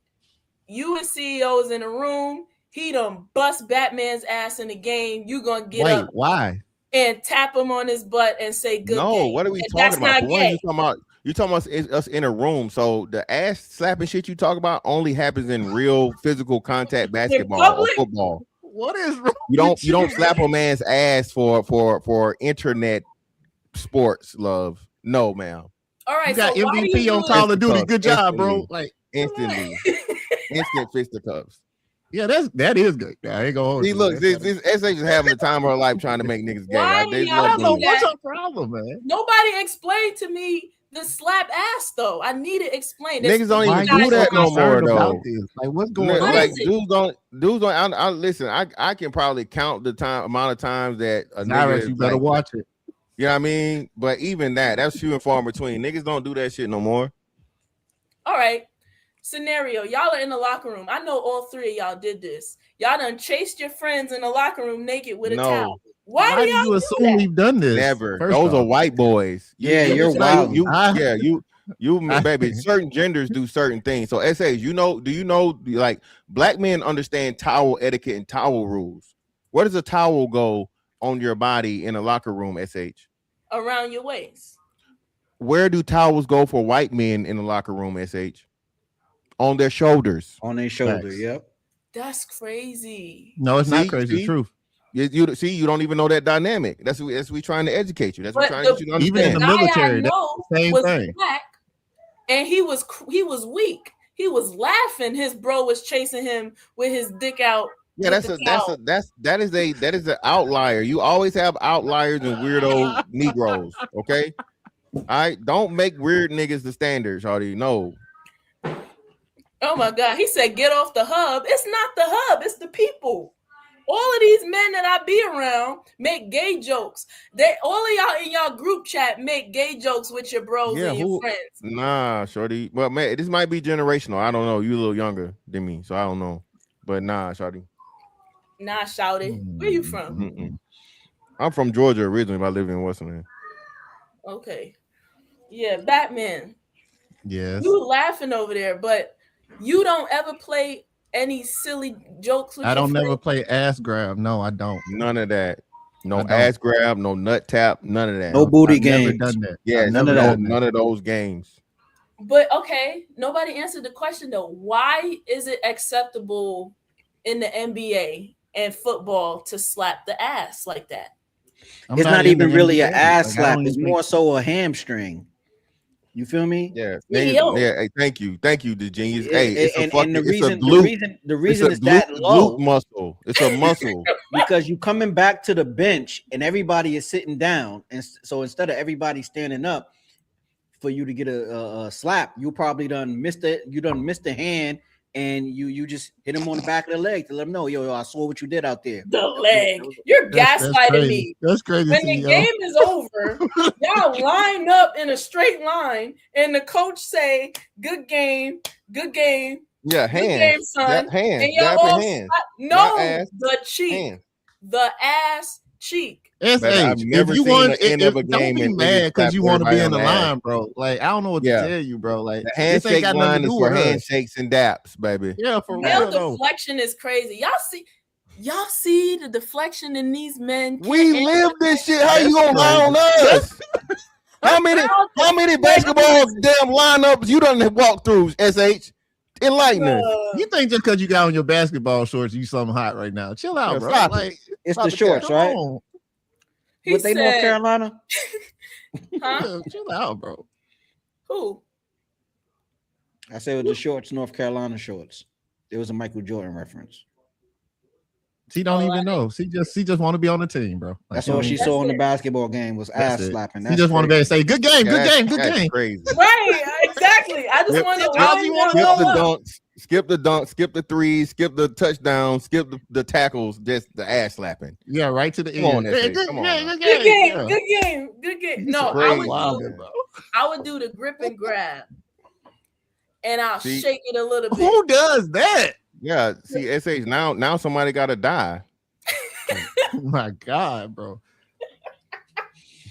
you and CEOs in a room, he done bust Batman's ass in the game. You gonna get up? Why? And tap him on his butt and say good. No, game. what are we talking about? You talking about us in a room? So the ass slapping shit you talk about only happens in real physical contact basketball or football. What is wrong? You don't slap a man's ass for internet sports, love. No, ma'am. All right, You got so MVP on Call of Duty. Good job, bro. Instantly. Like Instantly, instant fisticuffs. yeah, that is good. I ain't gonna hold See, you. look, this SA just having the time of her life trying to make niggas gay. Why Right? They y'all love do doing it. that? What's your problem, man? Nobody explained to me the slap ass though. I need it explained. Niggas don't even Why do you that so no more concerned about though. this? Like what's going Look, on? like is it? dudes don't. I listen. I can probably count the amount of times that a Cyrus, nigga. you better like, watch it. you know what I mean? But even that's few and far in between. Niggas don't do that shit no more. All right. Scenario. Y'all are in the locker room. I know all three of y'all did this. Y'all done chased your friends in the locker room naked with a No. towel. Why do do y'all you do assume that? we've done this? Never. First Those are off. white boys. Yeah, you're like, wild. You baby. Certain genders do certain things. So SAs, do you know like black men understand towel etiquette and towel rules? Where does a towel go on your body in a locker room, SH? Around your waist. Where do towels go for white men in the locker room, SH? On their shoulders. On their shoulder. Facts. Yep. That's crazy. No, it's not See? crazy. It's the truth. You see, you don't even know that dynamic. That's we trying to educate you. That's what But we're trying to get you to even in understand. the guy military, I that's know the same was thing. black, and he was weak. He was laughing. His bro was chasing him with his dick out. Yeah, with that is an outlier. You always have outliers and weirdo Negroes. Okay, all right. Don't make weird niggas the standards, Hardy. No. Oh my God. He said, get off the hub. It's not the hub, it's the people. All of these men that I be around make gay jokes. All of y'all in y'all group chat make gay jokes with your bros and your friends. Nah, shorty. Well, man, this might be generational. I don't know. You a little younger than me, so I don't know. But nah, shorty. Nah, shouty. Where you from? Mm-mm. I'm from Georgia originally, but I live in Western. Okay. Yeah, Batman. Yes. You laughing over there, but you don't ever play any silly jokes with I don't your never friends? play ass grab. No, I don't. None of that. No I don't. ass grab, no nut tap, none of that. No booty I've never games. done that. Yeah, I've none never done that. none of those games. But okay, nobody answered the question though. Why is it acceptable in the NBA and football to slap the ass like that? It's not in the even really an NBA. ass Like, I slap. don't It's even more so a hamstring. You feel me? Yeah, Yo. hey, thank you, the genius. And- Hey, it's a and fucking, the reason, it's a glute. the reason It's it's a that glute low muscle. It's a muscle. because you coming back to the bench and everybody is sitting down, and so instead of everybody standing up for you to get a slap, you probably done missed it. You done missed the hand, and you just hit him on the back of the leg to let him know, yo, I saw what you did out there. The leg. You're That's gaslighting crazy. me. That's crazy. When the CEO. game is over, y'all line up in a straight line, and the coach say, "Good game, good game, Yeah, good game, hands. son." Hands. And y'all Dap all and hands. no, Not ass, the cheek, Hands. the ass cheek. But I've SH, never if you seen want, the end of a don't game be and mad niggas because slap you want to be everybody in the on the ass. line, bro. Like I don't know what Yeah. to tell you, bro. Like The this ain't handshake got nothing line to is do for with us. handshakes and daps, baby. Yeah, for Male real though. deflection is crazy. Y'all see the deflection in these men. We can't live this shit. How you That's gonna lie on us? How many answer- basketball damn lineups you done walk through, SH? Enlighten us. You think just because you got on your basketball shorts, you something hot right now? Chill out, Yeah, bro. stop it. Like, It's Stop the it, shorts, come right? on. He But they North said, Carolina. huh? Yeah, chill out, bro. Who? I said it was the shorts, North Carolina shorts. It was a Michael Jordan reference. She don't Oh, even know. She just want to be on the team, bro. Like, That's all she That's saw in the it. basketball game was That's ass it. slapping. She That's just want to be able to say, "Good game, good That's- game, good that's game." crazy. Right, exactly. I just Skip- want to skip- line you them wanna Skip all the up. dunks, skip the dunks, skip the threes, skip the touchdowns, skip the tackles, just the ass slapping. Yeah, right to the Come end. on, Hey, SH, good, come on yeah, now. good Good game. game, Yeah. good game, good game. You No, crazy, wildin', bro. I would do the grip and grab, and I'll See? shake it a little bit. Who does that? Yeah, see, SH, now somebody gotta die. Oh my God, bro.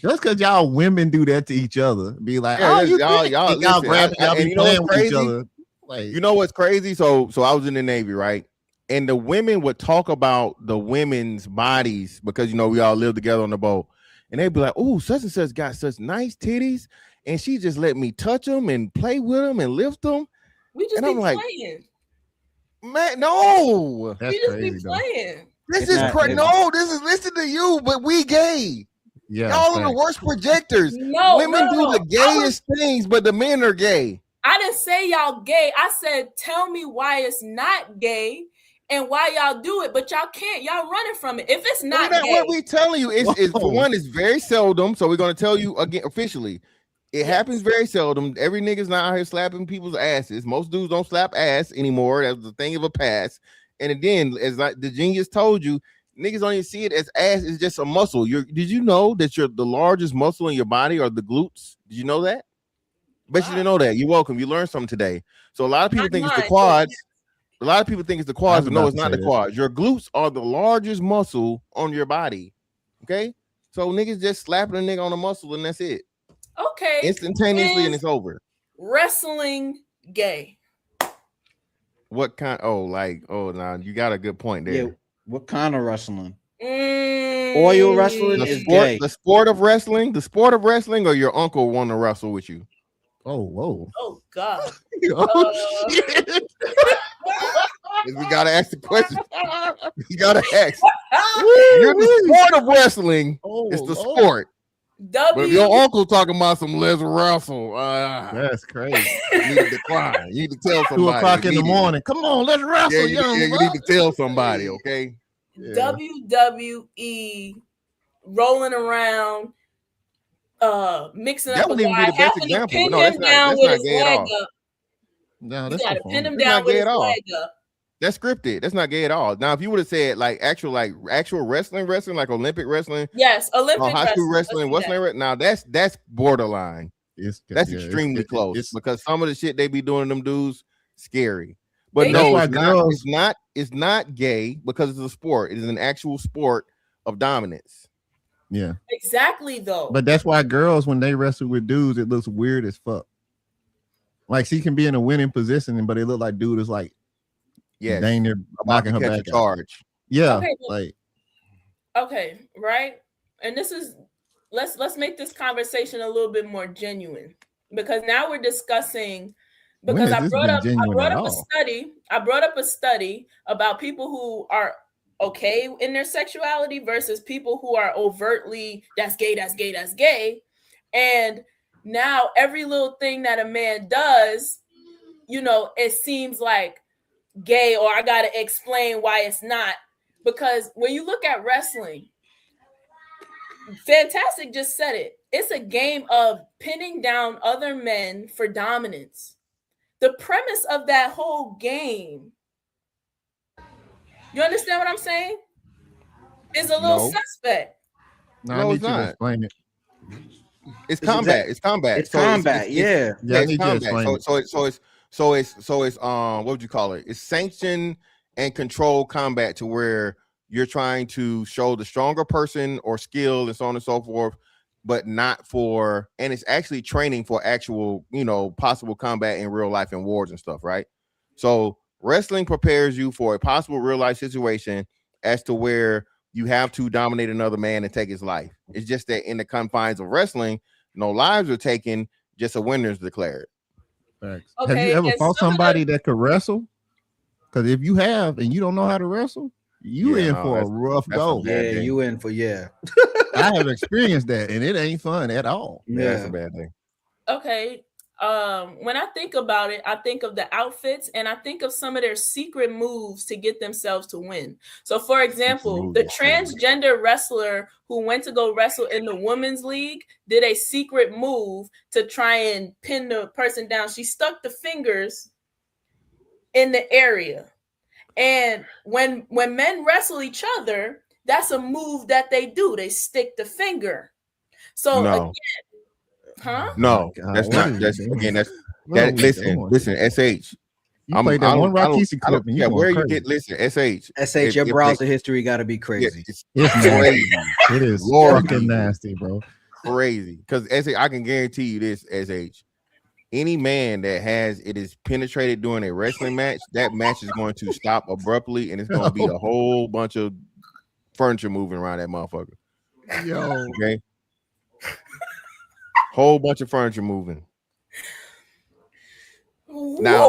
Just because y'all women do that to each other, be like, Yeah, "Oh, you y'all think?" And y'all listen, grabbing, y'all and be you know playing what's with each crazy? other. Like, You know what's crazy? So I was in the Navy, right? And the women would talk about the women's bodies because we all live together on the boat. And they'd be like, "Oh, such and such got such nice titties." and she just let me touch them and play with them and lift them. We just And be I'm like, playing. man, no, That's We just crazy be though. playing. this It's is not- no, this is listen to you, but we gay. Yeah, Y'all are the facts. worst projectors. No, Women no, do no. the gayest things, but the men are gay. I didn't say y'all gay. I said, tell me why it's not gay and why y'all do it, but y'all can't. Y'all running from it. If it's not Not gay, what we telling you. It's for Whoa. one, it's very seldom. So we're gonna tell you again officially. It happens very seldom. Every nigga's not out here slapping people's asses. Most dudes don't slap ass anymore. That's the thing of a past. And then, as like the genius told you, niggas don't even see it as ass. It's just a muscle. Did you know that the largest muscle in your body are the glutes? Did you know that? Bet you didn't know that. You're welcome. You learned something today. So a lot of people Not think it's the mine, quads. A lot of people think it's the quads, I was but no, about it's to not say the that. quads. Your glutes are the largest muscle on your body. Okay, so niggas just slapping a nigga on the muscle and that's it, okay. instantaneously, and Is it's over. wrestling gay? What kind? Oh, like, oh, now you got a good point there. Yeah. What kind of wrestling? Mm, Oil wrestling The is sport, gay. the sport of wrestling, or your uncle want to wrestle with you? Oh, whoa. Oh God. Oh, shit. We gotta ask the question. You gotta ask. Ah, You're the sport of wrestling. Oh, It's the Lord. sport. But if your W. uncle talking about some let's wrestle, That's crazy. you need to decline. You need to tell 2 somebody. o'clock in the immediately. morning. Come on, let's Yeah, wrestle, you young need to tell somebody, okay? Yeah. WWE rolling around, mixing That up a wouldn't even be guy, the best having to example, pin but no, him that's not- down that's with not his gay at leg all. up. No, You that's gotta the pin him That's down not with gay his at all. leg up. That's scripted. That's not gay at all. Now, if you would have said like actual wrestling, like Olympic wrestling, Yes, Olympic high school wrestling. wrestling, now that's borderline. It's, That's yeah, extremely close it's- because some of the shit they be doing to them dudes scary. But They no, That's why it's not, girls- it's not gay because it's a sport. It is an actual sport of dominance. yeah. Exactly though. But that's why girls, when they wrestle with dudes, it looks weird as fuck. Like she can be in a winning position, but it look like dude is like Yes, dang near about knocking to her catch back a out. charge. Yeah, Okay, like Okay, right? And this is let's make this conversation a little bit more genuine because now we're discussing When because has I this brought been up genuine at a all? study. I brought up a study about people who are okay in their sexuality versus people who are overtly that's gay, that's gay, that's gay. And now every little thing that a man does, you know, it seems like gay or I got to explain why it's not. Because when you look at wrestling, Fantastic just said it. It's a game of pinning down other men for dominance. The premise of that whole game, you understand what I'm saying? Is a little No. suspect. no, No, I need it's you to not. explain it. It's combat. It's combat. It's So combat. Yeah. Yeah, I it's need you to combat. explain it. So it's what would you call it? It's sanctioned and controlled combat to where you're trying to show the stronger person or skill and so on and so forth, but not for, and it's actually training for actual, you know, possible combat in real life and wars and stuff, right? So wrestling prepares you for a possible real life situation as to where you have to dominate another man and take his life. It's just that in the confines of wrestling, no lives are taken, just a winner is declared. Facts. Okay, Have you ever and fought some of somebody that could wrestle? Because if you have and you don't know how to wrestle, you Yeah, in no, for a rough that's go. a bad Yeah, thing. you in for I have experienced that, and it ain't fun at all. Yeah, that's a bad thing. Okay. When I think about it, I think of the outfits and I think of some of their secret moves to get themselves to win. So, for example, the transgender wrestler who went to go wrestle in the women's league did a secret move to try and pin the person down. She stuck the fingers in the area. And when men wrestle each other, that's a move that they do. They stick the finger. So No. again, huh? No, God, that's what not. are you That's doing? again. That's What are that. we Listen, doing? listen. Sh. You played that one Rakisi I clip, and you yeah, going where you crazy. get? Listen, sh. SH, your browser history got to be crazy. It's It's crazy, nasty. It is Lord fucking Jesus. nasty, bro. crazy. Because sh, I can guarantee you this. Sh. Any man that has it is penetrated during a wrestling match, that match is going to stop abruptly, and it's going to be a whole bunch of furniture moving around that motherfucker. Yo, Okay. Whole bunch of furniture moving. Whoa. Now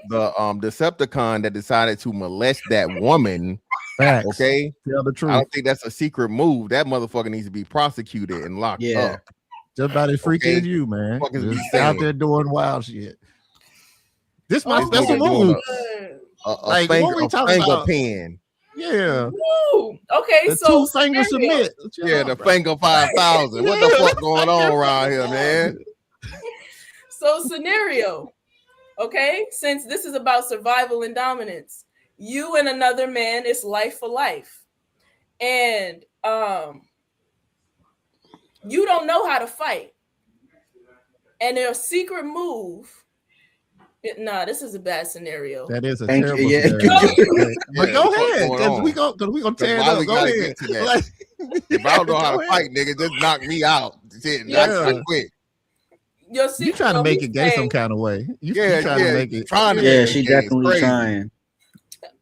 the Decepticon that decided to molest that woman. Facts. Okay, tell the truth. I don't think that's a secret move. That motherfucker needs to be prosecuted and locked up. Just about as freaky as you, man. Just out there doing wild shit. This my special move. A finger pin. Yeah. Woo. Okay, The so 2 finger submit. Yeah, the finger 5,000. What the fuck going on around here, man? So scenario. Okay, since this is about survival and dominance, you and another man is life for life, and you don't know how to fight, and their secret move. This is a bad scenario. That is a terrible scenario. But go ahead, because we gonna tear it up. Go ahead. Like, if I don't know how to fight, nigga, just knock me out. Knock me quick. You trying to make it gay some kind of way? You trying to make it? She definitely trying.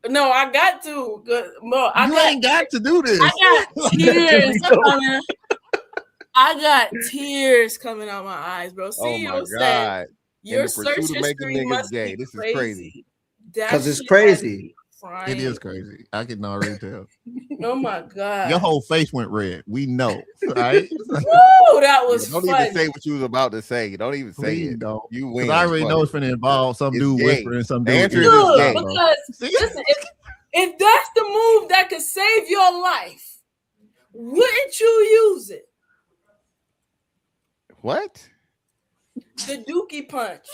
No, I got to. You ain't got to do this. I got tears coming. I got tears coming out my eyes, bro. CEO said your search history must be this is crazy. Because it's crazy. It is crazy. I can already tell. Oh my god! Your whole face went red. We know, right? Woo, that was. Don't funny. even say what you was about to say. Don't even say it. Don't. You win. I already know it's going to involve some dude whispering, some dude. Answer is because listen, if that's the move that could save your life, wouldn't you use it? What? The Dookie punch.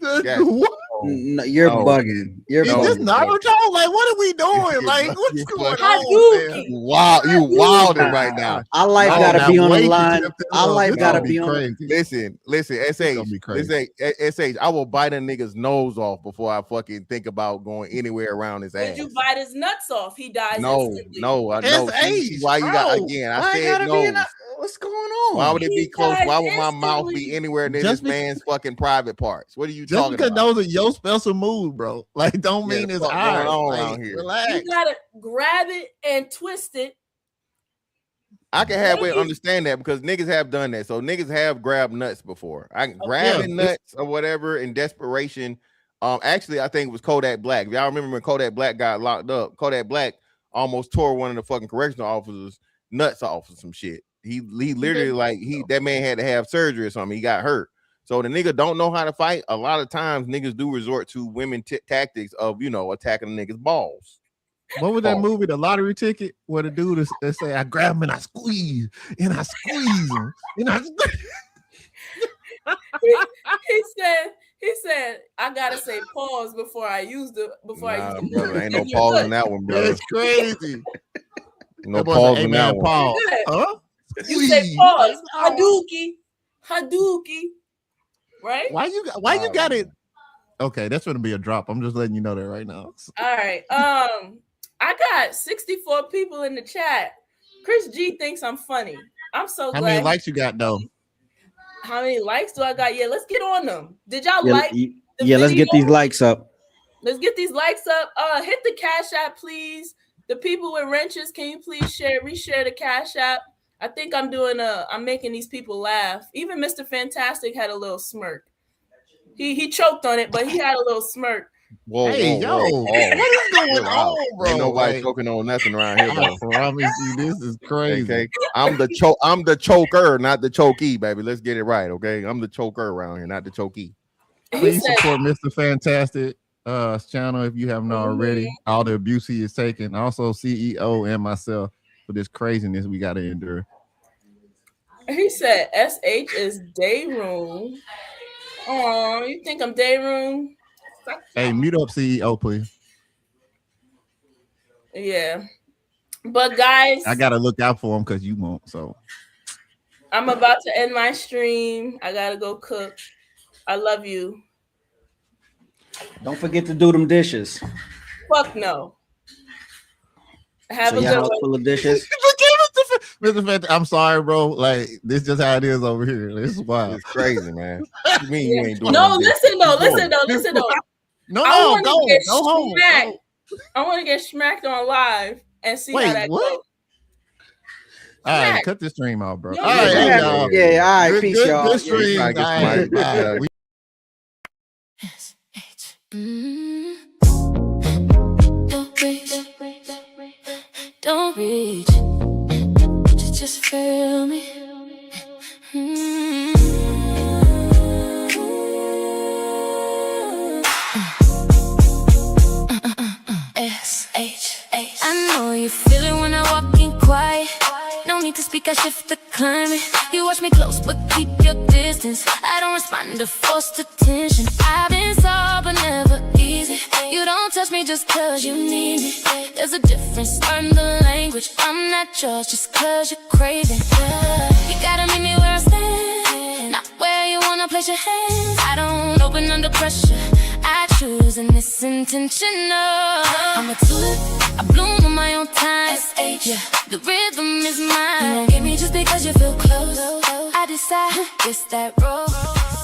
Yes. No, you're bugging. You're Is this Naruto? Like, what are we doing? Like, what's going on? Man? Wow, you wilding right now. Our life gotta be on the line. Our life gotta be on. Listen, SH, I will bite a nigga's nose off before I fucking think about going anywhere around his ass. Would you bite his nuts off? He dies. No, instantly. no, I know. Why you got again? I said no. What's going on? Why would it be close? Why would my mouth be anywhere near this man's fucking private parts? What are you talking about? Just because those are your special moves, bro. Like, don't mean it's ours. Around here. Relax. You gotta grab it and twist it. I can halfway understand that because niggas have done that. So niggas have grabbed nuts before. I can grab nuts or whatever in desperation. Actually, I think it was Kodak Black. If y'all remember when Kodak Black got locked up, Kodak Black almost tore one of the fucking correctional officers nuts off of some shit. He literally that man had to have surgery or something. He got hurt. So the nigga don't know how to fight. A lot of times niggas do resort to women tactics of, attacking the nigga's balls. What was that movie, The Lottery Ticket, where the dude is say, I grab him and I squeeze him. And I he said, I gotta say pause before I use the brother, ain't no pause in that one, bro. That's crazy. No pause in that one. Pause. Huh? You say pause. Hadouken. Right? Why you got it? Okay, that's gonna be a drop. I'm just letting you know that right now. All right. I got 64 people in the chat. Chris G thinks I'm funny. I'm so glad. How many likes you got though? How many likes do I got? Yeah, let's get on them. Did y'all like? Let's get these likes up. Let's get these likes up. Hit the Cash App, please. The people with wrenches, can you please reshare the Cash App? I think I'm making these people laugh. Even Mr. Fantastic had a little smirk. He choked on it, but he had a little smirk. Whoa, what is going on, bro? Ain't nobody choking on nothing around here, bro. I promise you, this is crazy. Okay? I'm the choker, not the chokey, baby. Let's get it right, okay? I'm the choker around here, not the chokey. Please support Mr. Fantastic channel if you haven't already. All the abuse he is taking. Also, CEO and myself for this craziness we got to endure. He said SH is day room. Oh, you think I'm day room? Hey, mute up CEO, please. Yeah. But guys, I gotta look out for him because you won't. So I'm about to end my stream. I gotta go cook. I love you. Don't forget to do them dishes. Fuck no. Have a good one. Full of dishes. Mr. Fant, I'm sorry, bro. Like, this just how it is over here. This is wild. It's crazy, man. What you mean you ain't doing listen though. No, go home. I want to get smacked on live and see how that goes. All right, cut this stream out, bro. Yeah, All right, hey, y'all. Yeah, all right, Good- peace, good- y'all. good stream. Trying to get All right, somebody- bye. S-H. Don't reach. Don't reach. Just feel me. S-H-H. I know you feel it when I walk in quiet. No need to speak, I shift the climate. You watch me close, but keep your distance. I don't respond to forced attention. I've been soft, but never easy. You don't touch me just cause you need me. There's a difference, learn the language. I'm not yours just cause you're craving. You gotta meet me where I stand, not where you wanna place your hands. I don't open under pressure, I choose, and it's intentional. I'm a tulip, I bloom on my own time. S-H, yeah, the rhythm is mine. You don't get me just because you feel close. I decide, it's that rose.